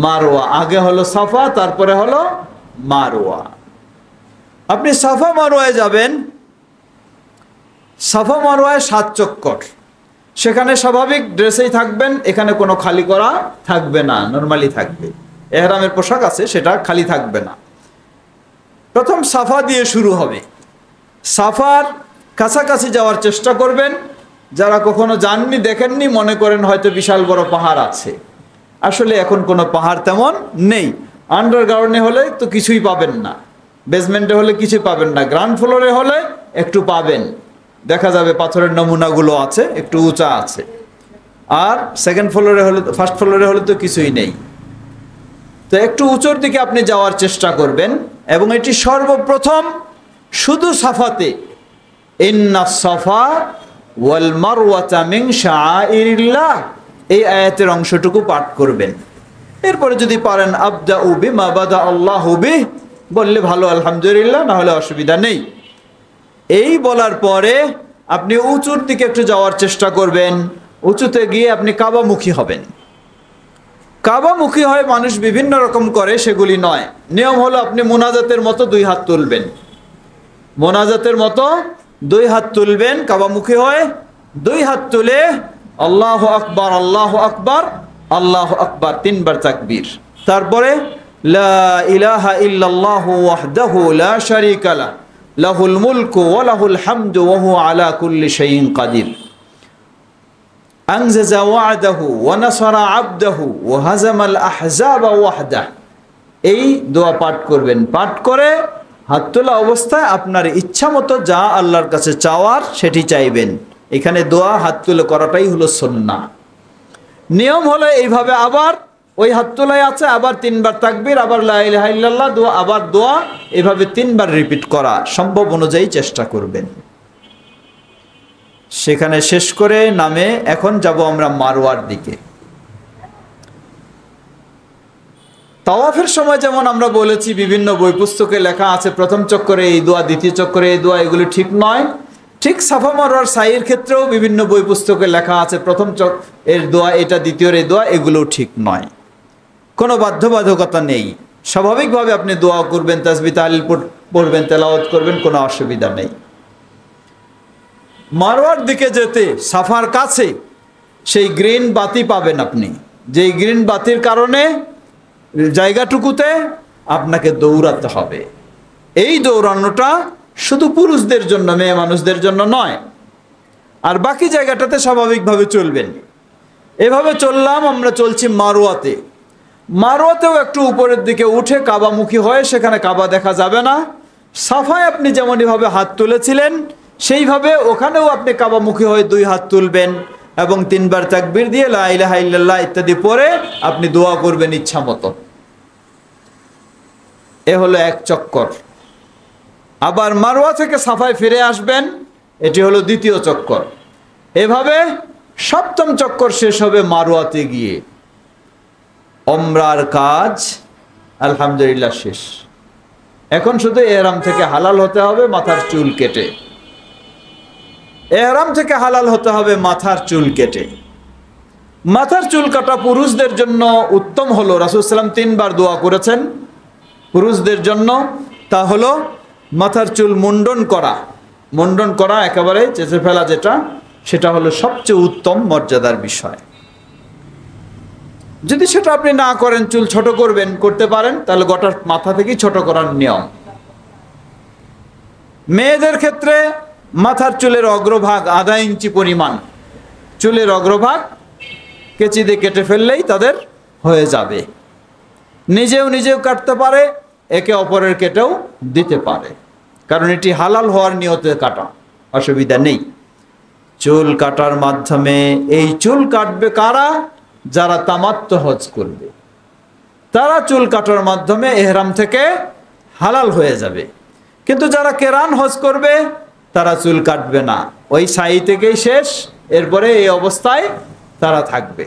মারওয়া। আগে হলো সাফা, তারপরে হলো মারওয়া। আপনি সাফা মারওয়ায় যাবেন। সাফা মারওয়ায় 7 চক্কর। সেখানে স্বাভাবিক ড্রেসেই থাকবেন, এখানে কোনো খালি করা থাকবে না, নরমালি থাকবে। এহরামের পোশাক আছে, সেটা খালি থাকবে না। প্রথম সাফা দিয়ে শুরু হবে। সাফার কাছাকাছি যাওয়ার চেষ্টা করবেন। যারা কখনো যাননি, দেখেননি, মনে করেন হয়তো বিশাল বড় পাহাড় আছে। আসলে এখন কোনো পাহাড় তেমন নেই। আন্ডারগ্রাউন্ডে হলে তো কিছুই পাবেন না, বেসমেন্টে হলে কিছুই পাবেন না, গ্রাউন্ড ফ্লোরে হলে একটু পাবেন, দেখা যাবে পাথরের নমুনাগুলো আছে, একটু উঁচা আছে। আর সেকেন্ড ফ্লোরে হলে, ফার্স্ট ফ্লোরে হলে তো কিছুই নেই। তো একটু উঁচুর দিকে আপনি যাওয়ার চেষ্টা করবেন। এবং এটি সর্বপ্রথম শুধু সাফাতে, ইন্নাস সাফা ওয়াল মারওয়াতা মিন শাআইরিল্লাহ, এই আয়াতের অংশটুকু পাঠ করবেন। এরপরে যদি পারেন আবদাউ বিমা বাদা আল্লাহু বিহ বললে ভালো, আলহামদুলিল্লাহ, না হলে অসুবিধা নেই। এই বলার পরে আপনি উঁচুর দিকে একটু যাওয়ার চেষ্টা করবেন। উঁচুতে গিয়ে আপনি কাবামুখী হবেন। কাবামুখী হয় মানুষ বিভিন্ন রকম করে, সেগুলি নয়। নিয়ম হলো আপনি মোনাজাতের মতো 2 হাত তুলবেন, মোনাজাতের মতো 2 হাত তুলবেন কাবামুখী হয়ে। 2 হাত তুলে আল্লাহু আকবার, আল্লাহু আকবার, আল্লাহু আকবার 3 বার তাকবীর। তারপরে লা ইলাহা ইল্লাল্লাহু ওয়াহদাহু লা শারীকা লাহ লাহুল মুলকু ওয়া লাহুল হামদু ওয়া হুয়া আলা কুল্লি শাইইন কাদির। আনজাজা ওয়া'দাহু ওয়া নাসারা 'আবদাহু ওয়া হাযামাল আহজাবা ওয়াহদাহ। এই দোয়া পাঠ করবেন। পাঠ করে হাত তোলা অবস্থায় আপনার ইচ্ছা মতো যা আল্লাহর কাছে চাওয়ার সেটি চাইবেন। এখানে দোয়া হাত তুলে করাটাই হলো সুন্নাহ। নিয়ম হলো এইভাবে, আবার ওই হাত তোলায় আছে, আবার 3 বার তাকবীর, আবার লা ইলাহা ইল্লাল্লাহ, দোয়া, আবার দোয়া, এভাবে 3 বার রিপিট করা সম্ভব অনুযায়ী চেষ্টা করবেন। সেখানে শেষ করে নামে এখন যাব আমরা মারওয়ার দিকে। তাওয়াফের সময় যেমন আমরা বলেছি বিভিন্ন বই পুস্তকে লেখা আছে প্রথম চক্করে এই দোয়া, দ্বিতীয় চক্করে এই দোয়া, এগুলি ঠিক নয়। ঠিক সাফা মারওয়ার সাইয়ের ক্ষেত্রেও বিভিন্ন বই পুস্তকে লেখা আছে প্রথম এর দোয়া এটা, দ্বিতীয়ের এই দোয়া, এগুলো ঠিক নয়। কোনো বাধ্যবাধকতা নেই। স্বাভাবিকভাবে আপনি দোয়া করবেন, তাসবিহ তাহলিল পড়বেন, তেলাওয়াত করবেন, কোনো অসুবিধা নেই। মারওয়ার দিকে যেতে সাফার কাছে সেই গ্রিন বাতি পাবেন আপনি, যেই গ্রিন বাতির কারণে জায়গাটুকুতে আপনাকে দৌড়াতে হবে। এই দৌড়ানোটা শুধু পুরুষদের জন্য, মেয়ে মানুষদের জন্য নয়। আর বাকি জায়গাটাতে স্বাভাবিকভাবে চলবেন। এভাবে চললাম, আমরা চলছি মারওয়াতে। মারওয়াতেও একটু উপরের দিকে উঠে কাবামুখী হয়ে, সেখানে কাবা দেখা যাবে না। সাফায় আপনি যেমনইভাবে হাত তুলেছিলেন সেইভাবে ওখানেও আপনি কাবামুখী হয়ে 2 হাত তুলবেন এবং 3 বার তাকবীর দিয়ে লা ইলাহা ইল্লাল্লাহ ইত্যাদি পড়ে আপনি দোয়া করবেন ইচ্ছা মতো। এ হলো 1 চক্কর। আবার মারওয়া থেকে সাফায় ফিরে আসবেন, এটি হলো 2য় চক্কর। এভাবে 7ম চক্কর শেষ হবে মারওয়াতে গিয়ে। ওমরার কাজ আলহামদুলিল্লাহ শেষ। এখন শুধু ইহরাম থেকে হালাল হতে হবে মাথার চুল কেটে। ইহরাম থেকে হালাল হতে হবে মাথার চুল কেটে। মাথার চুল কাটা পুরুষদের জন্য উত্তম হলো, রাসূল সাল্লাল্লাহু আলাইহি ওয়াসাল্লাম 3 বার দোয়া করেছেন পুরুষদের জন্য, তা হলো মাথার চুল মুন্ডন করা। মুন্ডন করা একেবারে চেঁচে ফেলা, যেটা সেটা হলো সবচেয়ে উত্তম মর্যাদার বিষয়। যদি সেটা আপনি না করেন, চুল ছোট করবেন, করতে পারেন, তাহলে গোটা মাথা থেকেই ছোট করার নিয়ম। মেয়েদের ক্ষেত্রে মাথার চুলের অগ্রভাগ আধা ইঞ্চি পরিমাণ, চুলের অগ্রভাগ কেচি দিয়ে কেটে ফেললেই তাদের হয়ে যাবে। নিজেও কাটতে পারে, একে অপরের কেটেও দিতে পারে, কারণ এটি হালাল হওয়ার নিয়তে কাটা, অসুবিধা নেই। চুল কাটার মাধ্যমে, এই চুল কাটবে কারা? যারা তামাত্তু হজ করবে, তারা চুল কাটার মাধ্যমে ইহরাম থেকে হালাল হয়ে যাবে। কিন্তু যারা কেরান হজ করবে তারা চুল কাটবে না, ওই সাই থেকেই শেষ, এরপরে এই অবস্থায় তারা থাকবে।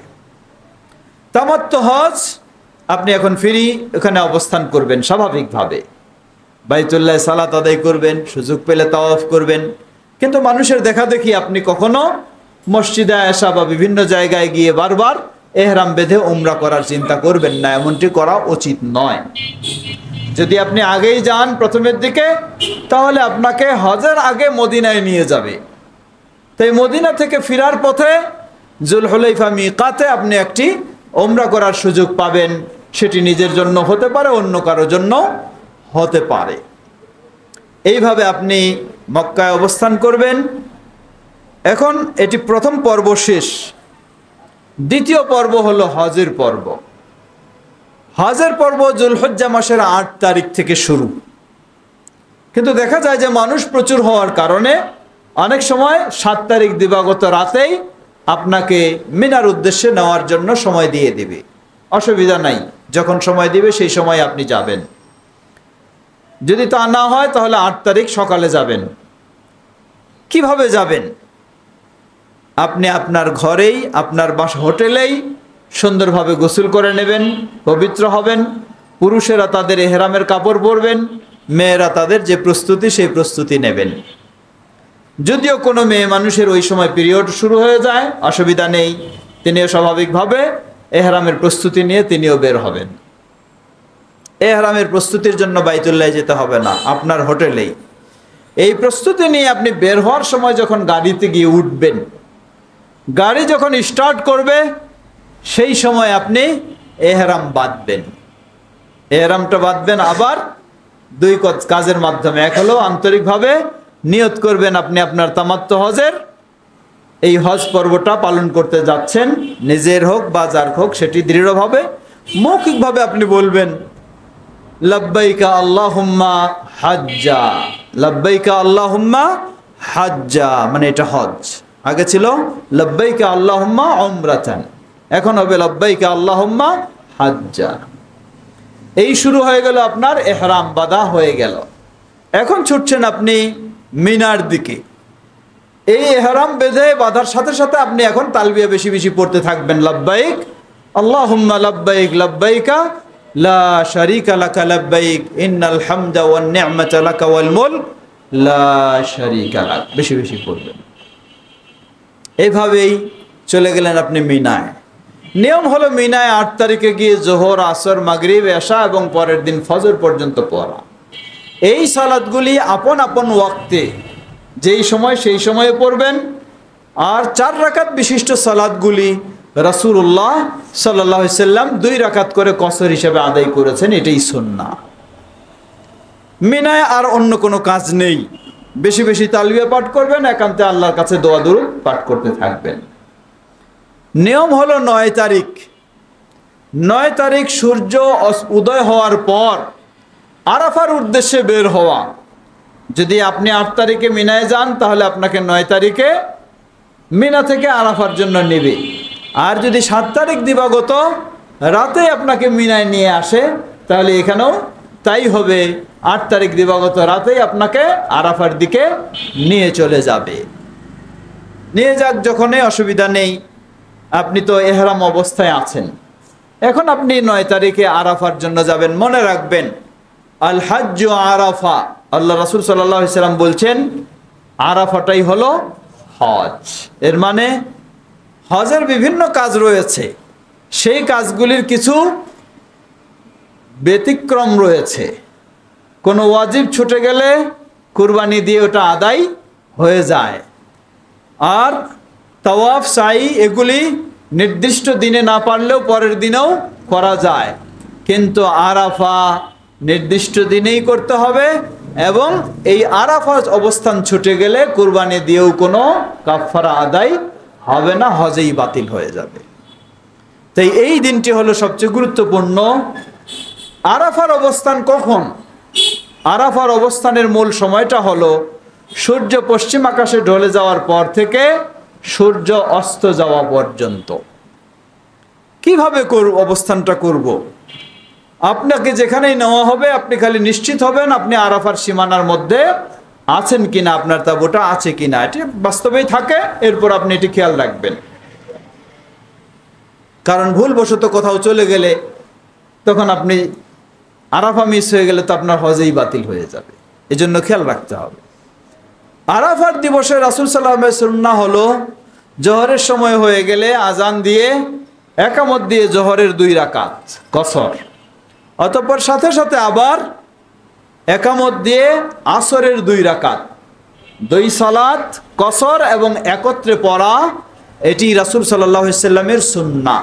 তামাত্তু হজ আপনি এখন ফ্রি, ওখানে অবস্থান করবেন স্বাভাবিকভাবে, বাইতুল্লাহ সালাত আদায় করবেন, সুযোগ পেলে তাওয়াফ করবেন। কিন্তু মানুষের দেখা দেখি আপনি কখনো মসজিদে আয়েশা বা বিভিন্ন জায়গায় গিয়ে বারবার এহরাম বেঁধে উমরা করার চিন্তা করবেন না, এমনটি করা উচিত নয়। যদি আপনি আগেই যান প্রথমের দিকে, তাহলে আপনাকে হজের আগে মদিনায় নিয়ে যাবে। তাই মদিনা থেকে ফেরার পথে জুলহুলাইফা মিকাতে আপনি একটি উমরা করার সুযোগ পাবেন। সেটি নিজের জন্য হতে পারে, অন্য কারোর জন্য হতে পারে। এইভাবে আপনি মক্কায় অবস্থান করবেন। এখন এটি প্রথম পর্ব শেষ। দ্বিতীয় পর্ব হলো হজের পর্ব। হজের পর্ব জুলহজ্জা মাসের 8 তারিখ থেকে শুরু। কিন্তু দেখা যায় যে মানুষ প্রচুর হওয়ার কারণে অনেক সময় 7 তারিখ দিবাগত রাতেই আপনাকে মিনার উদ্দেশ্যে নেওয়ার জন্য সময় দিয়ে দেবে। অসুবিধা নাই, যখন সময় দিবে সেই সময় আপনি যাবেন। যদি তা না হয় তাহলে 8 তারিখ সকালে যাবেন। কিভাবে যাবেন? আপনি আপনার ঘরেই, আপনার বাসা হোটেলেই সুন্দরভাবে গোসল করে নেবেন, পবিত্র হবেন। পুরুষেরা তাদের ইহরামের কাপড় পরবেন, মেয়েরা তাদের যে প্রস্তুতি সেই প্রস্তুতি নেবেন। যদিও কোনো মেয়ে মানুষের ওই সময় পিরিয়ড শুরু হয়ে যায়, অসুবিধা নেই, তিনিও স্বাভাবিকভাবে ইহরামের প্রস্তুতি নিয়ে তিনিও বের হবেন। ইহরামের প্রস্তুতির জন্য বাইতুল্লাহ যেতে হবে না, আপনার হোটেলেই এই প্রস্তুতি নিয়ে আপনি বের হওয়ার সময় যখন গাড়িতে গিয়ে উঠবেন, গাড়ি যখন স্টার্ট করবে সেই সময় আপনি ইহরাম বাঁধবেন। ইহরামটা বাঁধবেন আবার 2 কাজের মাধ্যমে। এক হলো আন্তরিকভাবে নিয়ত করবেন আপনি আপনার তামাত্তু হজের এই হজ পর্বটা পালন করতে যাচ্ছেন, নিজের হোক বা যার হোক, সেটি দৃঢ়ভাবে মৌখিকভাবে আপনি বলবেন লব্বাইকা আল্লাহুম্মা হাজ্জা, লব্বাইকা আল্লাহুম্মা হাজ্জা, মানে এটা হজ। আগে ছিল লব্বাইকা আল্লাহুম্মা উমরাতান, এখন হবে লব্বাইকা আল্লাহুম্মা হাজ্জা। এই শুরু হয়ে গেল, আপনার ইহরাম বাঁধা হয়ে গেল। এখন ছুটছেন আপনি মিনার দিকে। এই ইহরাম বেঁধে বাঁধার সাথে সাথে আপনি এখন তালবিয়া বেশি বেশি পড়তে থাকবেন, লব্বাইক আল্লাহুম্মা লব্বাইক লব্বাইকা লা শারীকা লাকা লব্বাইক ইন্নাল হামদা ওয়ান নি'মাতা লাকা ওয়াল মুলক লা শারীকা লাক, বেশি বেশি পড়বেন। এইভাবেই চলে গেলেন আপনি মিনায়। নিয়ম হলো মিনায় 8 তারিখে গিয়ে জোহর, আসর, মাগরিব, এশা এবং পরের দিন ফজর পর্যন্ত পড়া। এই সালাতগুলি আপন আপন ওয়াক্তে যেই সময় সেই সময়ে পড়বেন। আর 4 রাকাত বিশিষ্ট সালাতগুলি রাসূলুল্লাহ সাল্লাল্লাহু আলাইহি সাল্লাম 2 রাকাত করে কসর হিসেবে আদায় করেছেন, এটাই সুন্নাহ। মিনায় আর অন্য কোনো কাজ নেই। বেশি বেশি তালবিয়া পাঠ করবেন, একান্তে আল্লাহর কাছে দোয়া দুরূদ পাঠ করতে থাকবেন। নিয়ম হলো 9 তারিখ। 9 তারিখ সূর্য উদয় হওয়ার পর আরাফার উদ্দেশ্যে বের হওয়া। যদি আপনি 8 তারিখে মিনায় যান তাহলে আপনাকে 9 তারিখে মিনা থেকে আরাফার জন্য নেবে। আর যদি 7 তারিখ দিবাগত রাতে আপনাকে মিনায় নিয়ে আসে তাহলে এখানেও তাই হবে, 8 তারিখ দিবাগত রাতেই আপনাকে আরাফার দিকে নিয়ে চলে যাবে। নিয়ে যাক, যখনই অসুবিধা নেই, আপনি তো ইহরাম অবস্থায় আছেন। এখন আপনি 9 তারিখে আরাফার জন্য যাবেন। মনে রাখবেন আল হাজ্জু আরাফা, আল্লাহ রাসূল সাল্লাল্লাহু আলাইহি সাল্লাম বলছেন আরাফাটাই হলো হজ। এর মানে হজের বিভিন্ন কাজ রয়েছে, সেই কাজগুলির কিছু ব্যতিক্রম রয়েছে। কোনো ওয়াজিব ছুটে গেলে কুরবানি দিয়ে ওটা আদায় হয়ে যায়। আর তাওয়াফ, সাই এগুলি নির্দিষ্ট দিনে না পারলেও পরের দিনেও করা যায়, কিন্তু আরাফা নির্দিষ্ট দিনেই করতে হবে। এবং এই আরাফা অবস্থান ছুটে গেলে কুরবানি দিয়েও কোনো কাফারা আদায় হবে না, হজেই বাতিল হয়ে যাবে। তাই এই দিনটি হলো সবচেয়ে গুরুত্বপূর্ণ। আরাফার অবস্থান কখন? আরাফার অবস্থানের মূল সময়টা হলো সূর্য পশ্চিম আকাশে ঢলে যাওয়ার পর থেকে সূর্য অস্ত যাওয়া পর্যন্ত। কিভাবে অবস্থানটা করব? আপনাকে যেখানেই নেওয়া হবে আপনি খালি নিশ্চিত হবেন আপনি আরাফার সীমানার মধ্যে আছেন কিনা, আপনার তাঁবুটা আছে কিনা। এটি বাস্তবেই থাকে, এরপর আপনি এটি খেয়াল রাখবেন। কারণ ভুলবশত কোথাও চলে গেলে তখন আপনি আরাফা মিস হয়ে গেলে তো আপনার হজেই বাতিল হয়ে যাবে, এজন্য খেয়াল রাখতে হবে। আরাফার দিবসে রাসূল সাল্লাল্লাহু আলাইহি ওয়াসাল্লাম সুন্নাহ হলো জোহরের সময় হয়ে গেলে আজান দিয়ে একামত দিয়ে জোহরের 2 রাকাত কসর, অতঃপর সাথে সাথে আবার একামত দিয়ে আসরের 2 রাকাত, 2 সালাত কসর এবং একত্রে পড়া। এটি রাসূল সাল্লাল্লাহু আলাইহি ওয়াসাল্লামের সুন্নাহ।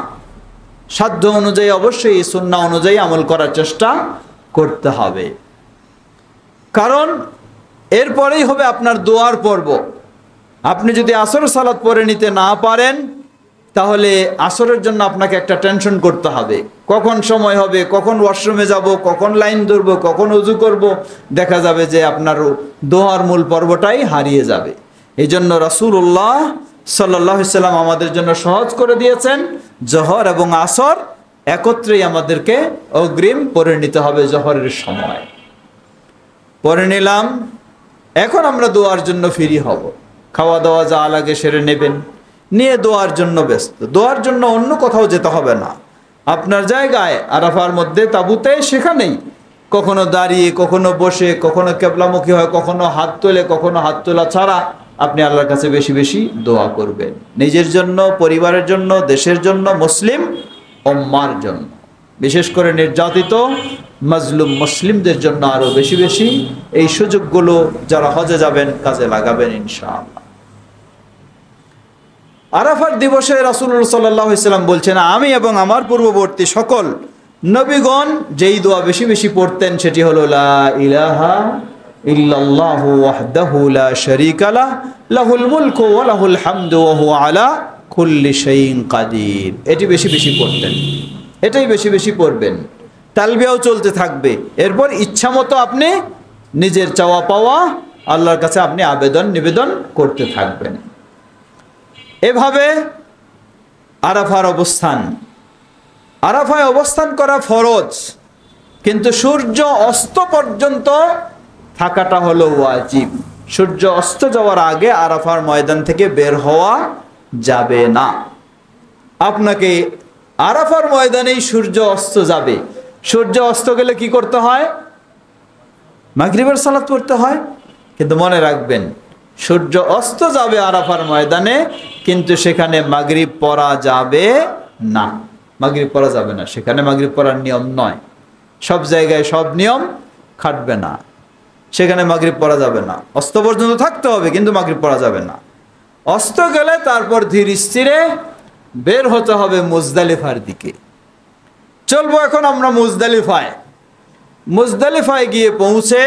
সাধ্য অনুযায়ী অবশ্যই এই সুন্নাহ অনুযায়ী আমল করার চেষ্টা করতে হবে, কারণ এরপরেই হবে আপনার দোয়ার পর্ব। আপনি যদি আসর সালাত পড়ে নিতে না পারেন তাহলে আসরের জন্য আপনাকে একটা টেনশন করতে হবে, কখন সময় হবে, কখন ওয়াশরুমে যাব, কখন লাইন ধরব, কখন ওযু করব। দেখা যাবে যে আপনার দোয়ার মূল পর্বটাই হারিয়ে যাবে। এই জন্য রাসূলুল্লাহ সাল্লাল্লাহু আলাইহি ওয়াসাল্লাম আমাদের জন্য সহজ করে দিয়েছেন, জোহর এবং আসর একত্রেই আমাদেরকে অগ্রিম পড়ে নিতে হবে জোহরের সময়। পড়ে নিলাম। এখন আমরা দোয়ার জন্য ফ্রি হব। খাওয়া দাওয়া যা লাগে সেরে নেবেন, নিয়ে দোয়ার জন্য ব্যস্ত। দোয়ার জন্য অন্য কোথাও যেতে হবে না, আপনার জায়গায় আরাফার মধ্যে তাঁবুতে, সেখানেই কখনো দাঁড়িয়ে, কখনো বসে, কখনো কেবলামুখী হয়, কখনো হাত তোলে, কখনো হাত তোলা ছাড়া আপনি আল্লাহর কাছে বেশি বেশি দোয়া করবেন, নিজের জন্য, পরিবারের জন্য, দেশের জন্য, মুসলিম উম্মার জন্য, বিশেষ করে নির্যাতিত মাজলুম মুসলিমদের জন্য আরো বেশি বেশি এই সুযোগগুলো যারা হজে যাবেন কাজে লাগাবেন ইনশাআল্লাহ। আরাফার দিবসে রাসূলুল্লাহ সাল্লাল্লাহু আলাইহি ওয়াসাল্লাম বলছেন, আমি এবং আমার পূর্ববর্তী সকল নবীগণ যেই দোয়া বেশি বেশি পড়তেন সেটি হলো লা ইলাহা ইল্লাল্লাহু ওয়াহদাহু লা শারীকা লাহ লাহুল মুলকু ওয়া লাহুল হামদু ওয়া হুয়া আলা কুল্লি শাইইন কাদির। এটি বেশি বেশি পড়তেন, এটাই বেশি বেশি পড়বেন। তালবিয়াও চলতে থাকবে। এরপর ইচ্ছামতো আপনি নিজের চাওয়া পাওয়া আল্লাহর কাছে আপনি আবেদন নিবেদন করতে থাকবেন। এভাবে আরাফার অবস্থান, আরাফায় অবস্থান করা ফরজ, কিন্তু সূর্য অস্ত পর্যন্ত থাকাটা হলো ওয়াজিব। সূর্য অস্ত যাওয়ার আগে আরাফার ময়দান থেকে বের হওয়া যাবে না। আপনাকে আরাফার ময়দানেই সূর্য অস্ত যাবে, সূর্য অস্ত গেলে কি করতে হয়? মাগরিবের সালাত পড়তে হয়। কিন্তু মনে রাখবেন, সূর্য অস্ত যাবে আরাফার ময়দানে, কিন্তু সেখানে মাগরিব পড়া যাবে না। মাগরিব পড়া যাবে না, সেখানে মাগরিব পড়ার নিয়ম নয়। সব জায়গায় সব নিয়ম খাটবে না, সেখানে মাগরিব পড়া যাবে না। অস্ত পর্যন্ত থাকতে হবে, কিন্তু মাগরিব পড়া যাবে না। অস্ত গেলে তারপর ধীর স্থিরে বের হতে হবে মুজদালিফার দিকে। চলবো এখন আমরা মুজদালিফায়। মুজদালিফায় গিয়ে পৌঁছে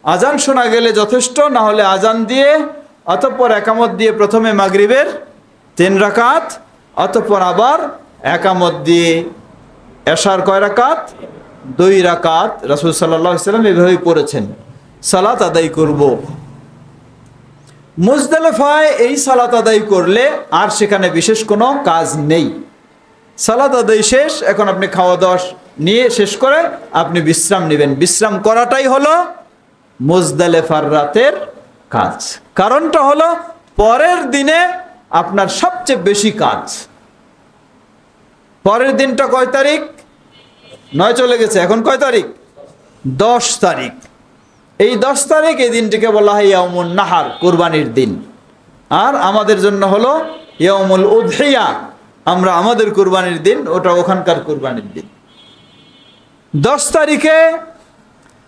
আজান শোনা গেলে যথেষ্ট, না হলে আজান দিয়ে অতঃপর একামত দিয়ে প্রথমে মাগরিবের 3 রাকাত, অতঃপর আবার একামত দিয়ে এশার কয় রাকাত? 2 রাকাত। রাসূল সাল্লাল্লাহু আলাইহি ওয়াসাল্লাম এভাবেই পড়েছেন। সালাত আদায় করব। মুজদালিফায় এই সালাত আদায় করলে আর সেখানে বিশেষ কোনো কাজ নেই। সালাত আদায় শেষ, এখন আপনি খাওয়া দাওয়া নিয়ে শেষ করে আপনি বিশ্রাম নেবেন। বিশ্রাম করাটাই হলো মুজদালিফার রাতের কাজ। কারণটা হলো পরের দিনে আপনার সবচেয়ে বেশি কাজ। পরের দিনটা কয় তারিখ? 9 চলে গেছে, এখন কয় তারিখ? 10 তারিখ। এই 10 তারিখ, এই দিনটিকে বলা হয় ইয়াউমুন নাহার, কুরবানির দিন। আর আমাদের জন্য হলো ইয়াউমুল উদহিয়া, আমরা আমাদের কুরবানির দিন, ওটা ওখানকার কুরবানির দিন। 10 তারিখে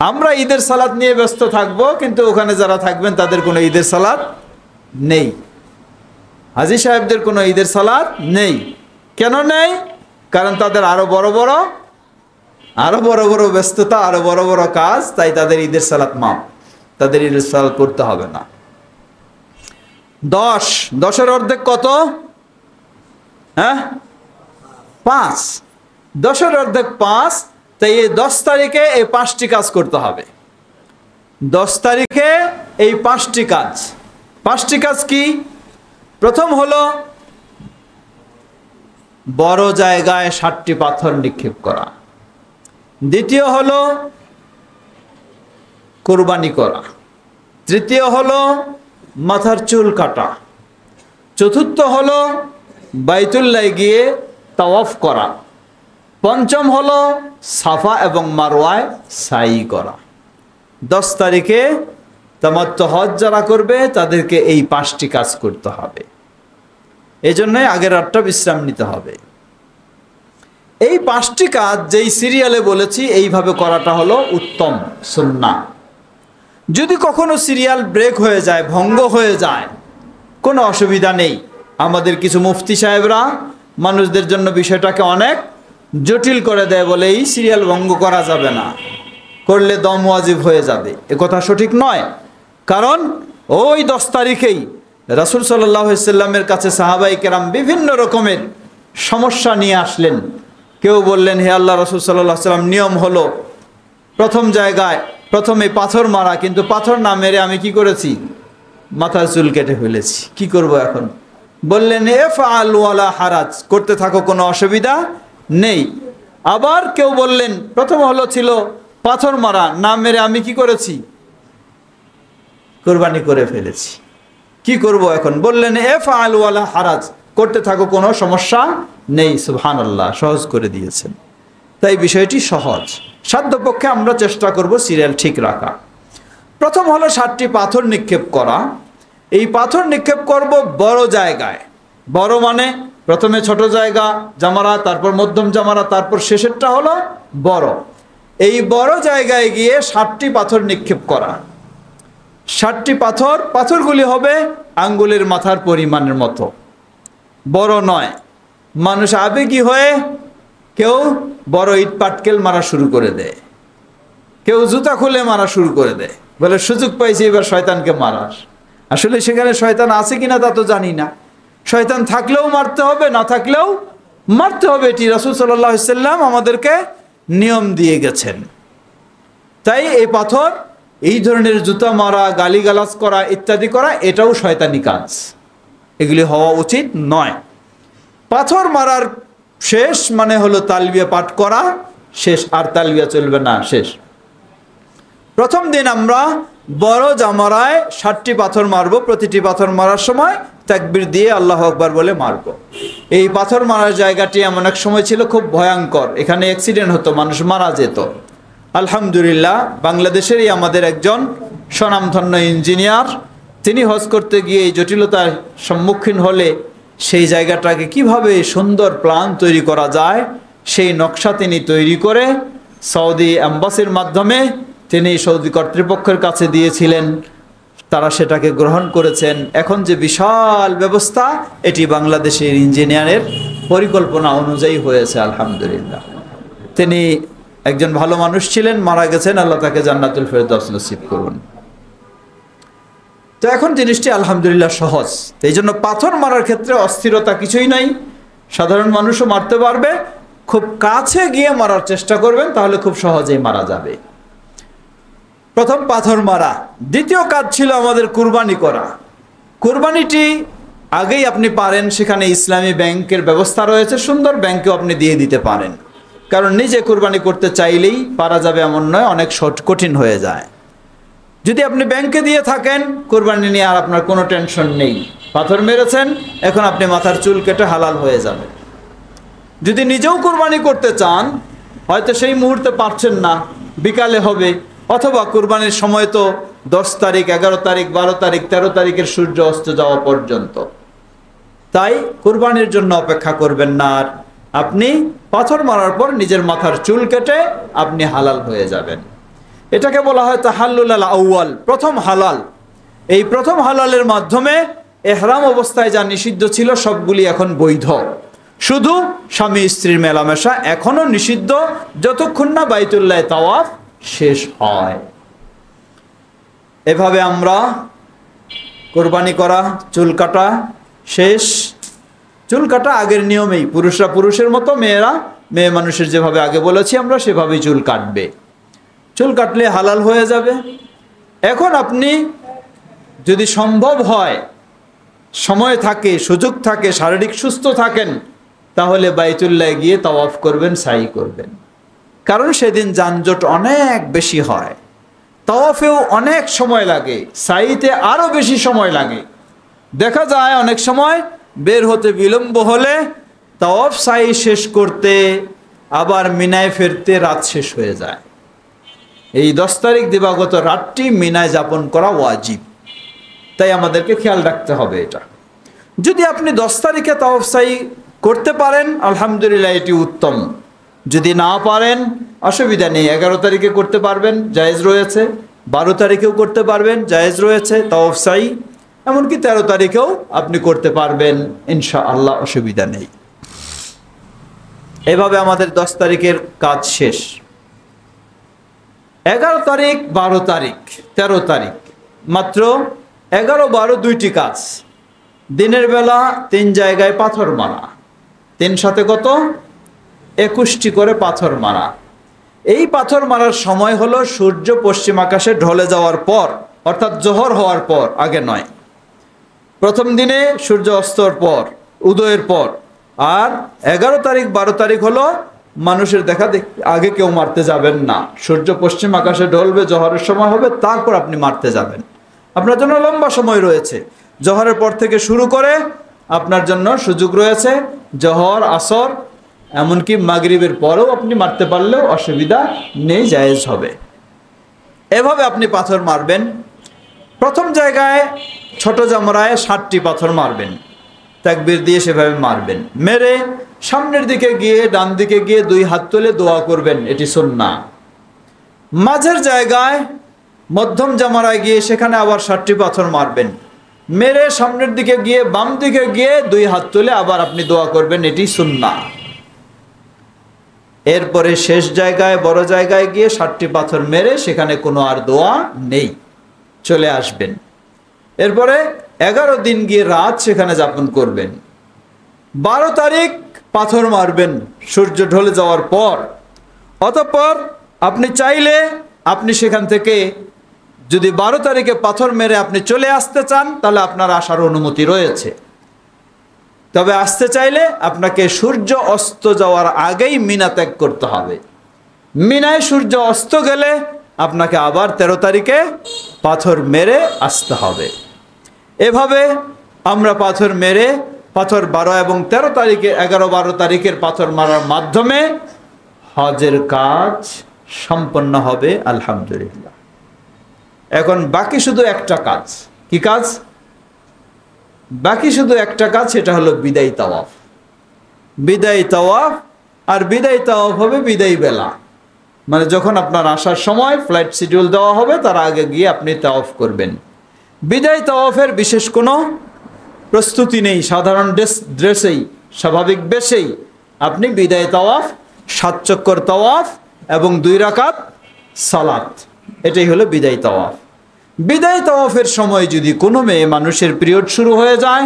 আমরা ঈদের সালাত নিয়ে ব্যস্ত থাকব, কিন্তু ওখানে যারা থাকবেন তাদের কোনো ঈদের সালাত নেই। হাজী সাহেবদের কোনো ঈদের সালাত নেই। কেন নেই? কারণ তাদের আরো বড় বড় ব্যস্ততা, আরো বড় বড় কাজ, তাই তাদের ঈদের সালাত মাপ, তাদের ঈদের সালাত করতে হবে না। 10-10-এর অর্ধেক কত? হ্যাঁ, 5। 10-এর অর্ধেক 5। তাই এই 10 তারিখে এই 5টি কাজ করতে হবে। 10 তারিখে এই 5টি কাজ। 5টি কাজ কি? প্রথম হলো বড় জায়গায় 7টি পাথর নিক্ষেপ করা। দ্বিতীয় হলো কুরবানি করা। তৃতীয় হলো মাথার চুল কাটা। চতুর্থ হলো বাইতুল্লাহ গিয়ে তাওয়াফ করা। পঞ্চম হলো সাফা এবং মারওয়ায় সাই করা। 10 তারিখে তামাত্তু হজ যারা করবে তাদেরকে এই 5টি কাজ করতে হবে। এই জন্যই আগের রাতটা বিশ্রাম নিতে হবে। এই 5টি কাজ যেই সিরিয়ালে বলেছি এইভাবে করাটা হলো উত্তম সুন্নাহ। যদি কখনো সিরিয়াল ব্রেক হয়ে যায়, ভঙ্গ হয়ে যায়, কোনো অসুবিধা নেই। আমাদের কিছু মুফতি সাহেবরা মানুষদের জন্য বিষয়টাকে অনেক জটিল করে দেয়, বলে এই সিরিয়াল ভঙ্গ করা যাবে না, করলে দম ওয়াজিব হয়ে যাবে। এ কথা সঠিক নয়। কারণ ওই 10 তারিখেই রাসূল সাল্লাল্লাহু আলাইহি ওয়াসাল্লামের কাছে সাহাবায়ে কেরাম বিভিন্ন রকমের সমস্যা নিয়ে আসলেন। কেউ বললেন, হে আল্লাহ রাসূল সাল্লাল্লাহু আলাইহি ওয়াসাল্লাম, নিয়ম হলো প্রথম জায়গায় প্রথমে পাথর মারা, কিন্তু পাথর না মেরে আমি কি করেছি? মাথার চুল কেটে ফেলেছি, কি করব এখন? বললেন, ইফআল ওয়ালা হারাজ, করতে থাকো, কোনো অসুবিধা নেই। আবার কেউ বললেন, প্রথম হলো ছিল পাথর মারা, না মেরে আমি কি করেছি? কোরবানি করে ফেলেছি, কি করব এখন? বললেন ইফআল ওয়ালা হারাজ, করতে থাকো, কোনো সমস্যা নেই। সুবহানাল্লাহ, সহজ করে দিয়েছেন। তাই বিষয়টি সহজ। সাধ্যপক্ষে আমরা চেষ্টা করব সিরিয়াল ঠিক রাখা। প্রথম হলো 7টি পাথর নিক্ষেপ করা। এই পাথর নিক্ষেপ করব বড় জায়গায়। বড় মানে প্রথমে ছোট জায়গা জামারা, তারপর মধ্যম জামারা, তারপর শেষেরটা হলো বড়। এই বড় জায়গায় গিয়ে 7টি পাথর নিক্ষেপ করা। 7টি পাথরগুলি হবে আঙ্গুলের মাথার পরিমাণের মতো, বড় নয়। মানুষ আবেগী হয়ে কেউ বড় ইট পাটকেল মারা শুরু করে দেয়, কেউ জুতা খুলে মারা শুরু করে দেয়, বলে সুযোগ পাইছে এবার শয়তানকে মারার। আসলে সেখানে শয়তান আছে কিনা তা তো জানি না। শয়তান থাকলেও মারতে হবে, না থাকলেও মারতে হবে, এটি রাসূল সাল্লাল্লাহু আলাইহি সাল্লাম আমাদেরকে নিয়ম দিয়ে গেছেন। তাই এই পাথর, এই ধরনের জুতা মারা, গালিগালাজ করা ইত্যাদি করা, এটাও শয়তানি কাজ, এগুলি হওয়া উচিত নয়। পাথর মারার শেষ মানে হলো তালবিয়া পাঠ করা শেষ, আর তালবিয়া চলবে না, শেষ। প্রথম দিন আমরা বড় জামারায় 7টি পাথর মারব। প্রতিটি পাথর মারার সময় তাকবীর দিয়ে আল্লাহু আকবার বলে মারব। এই পাথর মারার জায়গাটি এমন এক সময় ছিল খুব ভয়ঙ্কর, এখানে অ্যাক্সিডেন্ট হতো, মানুষ মারা যেত। আলহামদুলিল্লাহ, বাংলাদেশেরই আমাদের একজন স্বনামধন্য ইঞ্জিনিয়ার, তিনি হজ করতে গিয়ে এই জটিলতার সম্মুখীন হলে সেই জায়গাটাকে কিভাবে সুন্দর প্ল্যান তৈরি করা যায় সেই নকশা তিনি তৈরি করে সৌদি অ্যাম্বাসির মাধ্যমে তিনি সৌদি কর্তৃপক্ষের কাছে দিয়েছিলেন। তারা সেটাকে গ্রহণ করেছেন। এখন যে বিশাল ব্যবস্থা, এটি বাংলাদেশের ইঞ্জিনিয়ারের পরিকল্পনা অনুযায়ী হয়েছে। আলহামদুলিল্লাহ, তিনি একজন ভালো মানুষ ছিলেন, মারা গেছেন, আল্লাহ তাকে জান্নাতুল ফেরদৌস নসিব করুন। তো এখন জিনিসটি আলহামদুলিল্লাহ সহজ। এই জন্য পাথর মারার ক্ষেত্রে অস্থিরতা কিছুই নাই, সাধারণ মানুষও মারতে পারবে। খুব কাছে গিয়ে মারার চেষ্টা করবেন, তাহলে খুব সহজেই মারা যাবে। প্রথম পাথর মারা। দ্বিতীয় কাজ ছিল আমাদের কুরবানি করা। কুরবানিটি আগেই আপনি পারেন, সেখানে ইসলামী ব্যাংকের ব্যবস্থা রয়েছে, সুন্দর ব্যাংকেও আপনি দিয়ে দিতে পারেন। কারণ নিজে কুরবানি করতে চাইলেই পারা যাবে এমন নয়, অনেক কঠিন হয়ে যায়। যদি আপনি ব্যাংকে দিয়ে থাকেন, কুরবানি নিয়ে আর আপনার কোনো টেনশন নেই। পাথর মেরেছেন, এখন আপনি মাথার চুল কেটে হালাল হয়ে যাবে। যদি নিজেও কুরবানি করতে চান, হয়তো সেই মুহূর্তে পারছেন না, বিকালে হবে, অথবা কুরবানির সময় তো 10 তারিখ, 11 তারিখ, 12 তারিখ, 13 তারিখের সূর্য অস্ত যাওয়া পর্যন্ত। তাই কুরবানির জন্য অপেক্ষা করবেন না, আর আপনি পাথর মারার পর নিজের মাথার চুল কেটে আপনি হালাল হয়ে যাবেন। এটাকে বলা হয় তাহাল্লুল আল আউয়াল, প্রথম হালাল। এই প্রথম হালালের মাধ্যমে ইহরাম অবস্থায় যা নিষিদ্ধ ছিল সবগুলি এখন বৈধ। শুধু স্বামী স্ত্রীর মেলামেশা এখনো নিষিদ্ধ, যতক্ষণ না বাইতুল্লাহ তাওয়াফ শেষ হয়। এভাবে আমরা কোরবানি করা, চুল কাটা শেষ। চুল কাটা আগের নিয়মেই, পুরুষরা পুরুষের মতো, মেয়েরা মেয়ে মানুষের যেভাবে আগে বলেছি আমরা সেভাবেই চুল কাটবে। চুল কাটলে হালাল হয়ে যাবে। এখন আপনি যদি সম্ভব হয়, সময় থাকে, সুযোগ থাকে, শারীরিক সুস্থ থাকেন, তাহলে বাইতুল্লাহ গিয়ে তাওয়াফ করবেন, সাই করবেন। কারণ সেদিন যানজট অনেক বেশি হয়, তাওয়াফেও অনেক সময় লাগে, সাইতে আরও বেশি সময় লাগে। দেখা যায় অনেক সময় বের হতে বিলম্ব হলে তাওয়াফ সাই শেষ করতে আবার মিনায় ফিরতে রাত শেষ হয়ে যায়। এই 10 তারিখ দিবাগত রাতটি মিনায় যাপন করা ওয়াজিব, তাই আমাদেরকে খেয়াল রাখতে হবে এটা। যদি আপনি 10 তারিখে তাওয়াফ সাই করতে পারেন, আলহামদুলিল্লাহ, এটি উত্তম। যদি না পারেন, অসুবিধা নেই, 11 তারিখে করতে পারবেন, জায়েজ রয়েছে। 12 তারিখেও করতে পারবেন, জায়েজ রয়েছে তাওয়াফ সাই। এমনকি 13 তারিখেও আপনি করতে পারবেন, ইনশাআল্লাহ, অসুবিধা নেই। এভাবে আমাদের 10 তারিখের কাজ শেষ। 11 তারিখ, 12 তারিখ, 13 তারিখ, মাত্র 11-12 দুইটি কাজ। দিনের বেলা 3 জায়গায় পাথর মারা, 3 সাথে কত? 21টি করে পাথর মারা। এই পাথর মারার সময় হলো সূর্য পশ্চিম আকাশে ঢলে যাওয়ার পর, অর্থাৎ জোহর হওয়ার পর, আগে নয়। প্রথম দিনে সূর্য অস্তর পর, উদয়ের পর। আর 11 তারিখ, 12 তারিখ হলো মানুষের দেখা আগে কেউ মারতে যাবেন না। সূর্য পশ্চিম আকাশে ঢলবে, জোহরের সময় হবে, তারপর আপনি মারতে যাবেন। আপনার জন্য লম্বা সময় রয়েছে। জোহরের পর থেকে শুরু করে আপনার জন্য সুযোগ রয়েছে, জোহর, আসর, এমনকি মাগরিবের পরেও আপনি মারতে পারলেও অসুবিধা নেই, জায়েজ হবে। এভাবে আপনি পাথর মারবেন। প্রথম জায়গায় ছোট জামরায় 60টি পাথর মারবেন, তাকবীর দিয়ে সেভাবে মারবেন। মেরে সামনের দিকে গিয়ে, ডান দিকে গিয়ে 2 হাত তুলে দোয়া করবেন, এটি সুন্নাহ। মাঝের জায়গায় মধ্যম জামরায় গিয়ে সেখানে আবার 60টি পাথর মারবেন। মেরে সামনের দিকে গিয়ে, বাম দিকে গিয়ে 2 হাত তুলে আবার আপনি দোয়া করবেন, এটি সুন্নাহ। এরপরে শেষ জায়গায়, বড় জায়গায় গিয়ে 60টি পাথর মেরে সেখানে কোনো আর দোয়া নেই, চলে আসবেন। এরপরে 11 দিন গিয়ে রাত সেখানে যাপন করবেন। 12 তারিখ পাথর মারবেন সূর্য ঢলে যাওয়ার পর। অতঃপর আপনি চাইলে আপনি সেখান থেকে যদি 12 তারিখে পাথর মেরে আপনি চলে আসতে চান, তাহলে আপনার আসার অনুমতি রয়েছে। তবে আসতে চাইলে আপনাকে সূর্য অস্ত যাওয়ার আগেই মিনা ত্যাগ করতে হবে। মিনায় সূর্য অস্ত গেলে আপনাকে আবার 13 তারিখে পাথর মেরে আসতে হবে। এভাবে আমরা পাথর মেরে, পাথর 12 এবং 13 তারিখে, 11-12 তারিখের পাথর মারার মাধ্যমে হজের কাজ সম্পন্ন হবে আলহামদুলিল্লাহ। এখন বাকি শুধু একটা কাজ। কি কাজ? বাকি শুধু একটা কাজ, সেটা হলো বিদায়ী তাওয়াফ। বিদায়ী তাওয়াফ, আর বিদায়ী তাওয়াফ হবে বিদায়ী বেলা, মানে যখন আপনার আসার সময় ফ্লাইট শিডিউল দেওয়া হবে তার আগে গিয়ে আপনি তাওয়াফ করবেন। বিদায়ী তাওয়াফের বিশেষ কোনো প্রস্তুতি নেই, সাধারণ ড্রেসেই, স্বাভাবিক বেশেই আপনি বিদায়ী তাওয়াফ, 7 চক্কর তাওয়াফ এবং 2 রাকাত সালাত, এটাই হলো বিদায়ী তাওয়াফ। বিদায়ী তাওয়াফের সময় যদি কোনো মেয়ে মানুষের পিরিয়ড শুরু হয়ে যায়,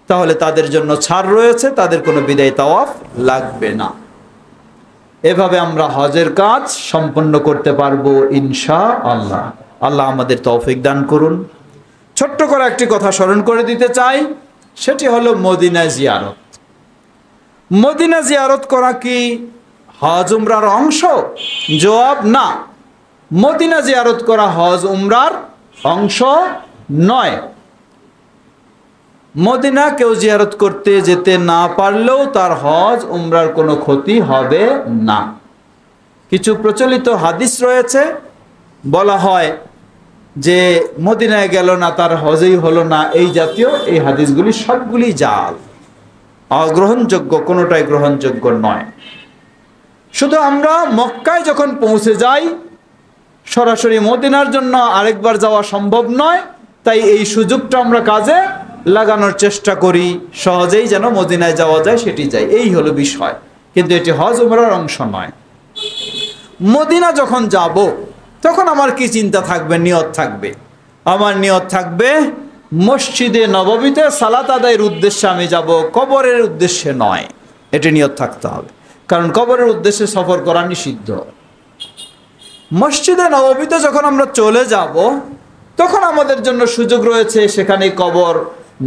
তাহলে তাদের জন্য ছাড় রয়েছে, তাদের কোনো বিদায়ী তাওয়াফ লাগবে না। এভাবে আমরা হজের কাজ সম্পন্ন করতে পারবো ইনশাআল্লাহ। আল্লাহ আমাদের তৌফিক দান করুন। ছোট্ট করে একটি কথা স্মরণ করে দিতে চাই, সেটি হলো মদিনা জিয়ারত। মদিনা জিয়ারত করা কি হজ উমরার অংশ? জবাব না। মদিনা জিয়ারত করা হজ উমরার অংশ নয়। মদিনা কেউ জিয়ারত করতে যেতে না পারলেও তার হজ উমরার কোনো ক্ষতি হবে না। কিছু প্রচলিত হাদিস রয়েছে, বলা হয় যে মদিনায় গেল না তার হজই হলো না, এই জাতীয় এই হাদিসগুলি সবগুলি জাল, অগ্রহণযোগ্য, কোনোটাই গ্রহণযোগ্য নয়। শুধু আমরা মক্কায় যখন পৌঁছে যাই, সরাসরি মদিনার জন্য আরেকবার যাওয়া সম্ভব নয়, তাই এই সুযোগটা আমরা কাজে লাগানোর চেষ্টা করি, সহজেই যেন মদিনায় যাওয়া যায় সেটি যাই, এই হলো বিষয়। কিন্তু এটি হজ উমরার অংশ নয়। মদিনা যখন যাব তখন আমার কি চিন্তা থাকবে, নিয়ত থাকবে? আমার নিয়ত থাকবে মসজিদে নববীতে সালাত আদায়ের উদ্দেশ্যে আমি যাব, কবরের উদ্দেশ্যে নয়। এটি নিয়ত থাকতে হবে, কারণ কবরের উদ্দেশ্যে সফর করা নিষিদ্ধ। মসজিদে নববীতে যখন আমরা চলে যাব, তখন আমাদের জন্য সুযোগ রয়েছে সেখানে কবর,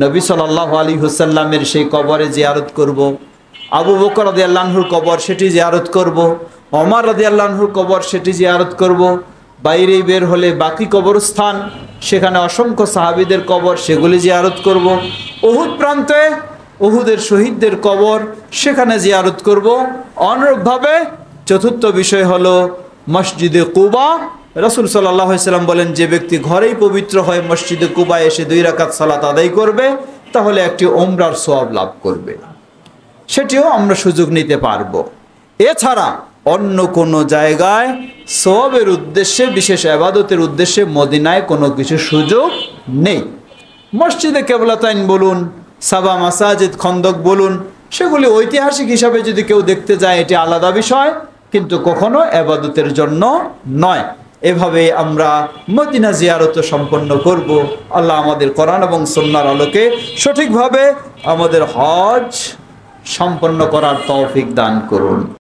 নবী সাল্লাল্লাহু আলাইহি ওয়াসাল্লামের সেই কবরে জিয়ারত করব। আবু বকর রাদিয়াল্লাহু আনহুর কবর, সেটি জিয়ারত করব। ওমর রাদিয়াল্লাহু আনহুর কবর, সেটি জিয়ারত করব। বাইরে বের হলে বাকি কবরস্থান, সেখানে অসংখ্য সাহাবীদের কবর, সেগুলি জিয়ারত করব। উহুদ প্রান্তে উহুদের শহীদদের কবর, সেখানে জিয়ারত করব। অনুরূপভাবে চতুর্থ বিষয় হলো মসজিদে কুবা। রাসূল সাল্লাল্লাহু আলাইহি ওয়াসাল্লাম বলেন, যে ব্যক্তি ঘরেই পবিত্র হয়ে মসজিদে কুবায় এসে 2 রাকাত সালাত আদায় করবে, তাহলে একটি উমরার সওয়াব লাভ করবে। সেটিও আমরা সুযোগ নিতে পারবো। এছাড়া অন্য কোনো জায়গায় সওয়াবের উদ্দেশ্যে, বিশেষ ইবাদতের উদ্দেশ্যে মদিনায় কোনো কিছু সুযোগ নেই। মসজিদে কিবলাতাইন বলুন, সাবা মাসাজিদ, খন্দক বলুন, সেগুলি ঐতিহাসিক হিসাবে যদি কেউ দেখতে যায় এটি আলাদা বিষয়, কিন্তু কখনো ইবাদতের জন্য নয়। এভাবে আমরা মদিনা জিয়ারত সম্পন্ন করব। আল্লাহ আমাদের কোরআন এবং সুন্নাহর আলোকে সঠিকভাবে আমাদের হজ সম্পন্ন করার তৌফিক দান করুন।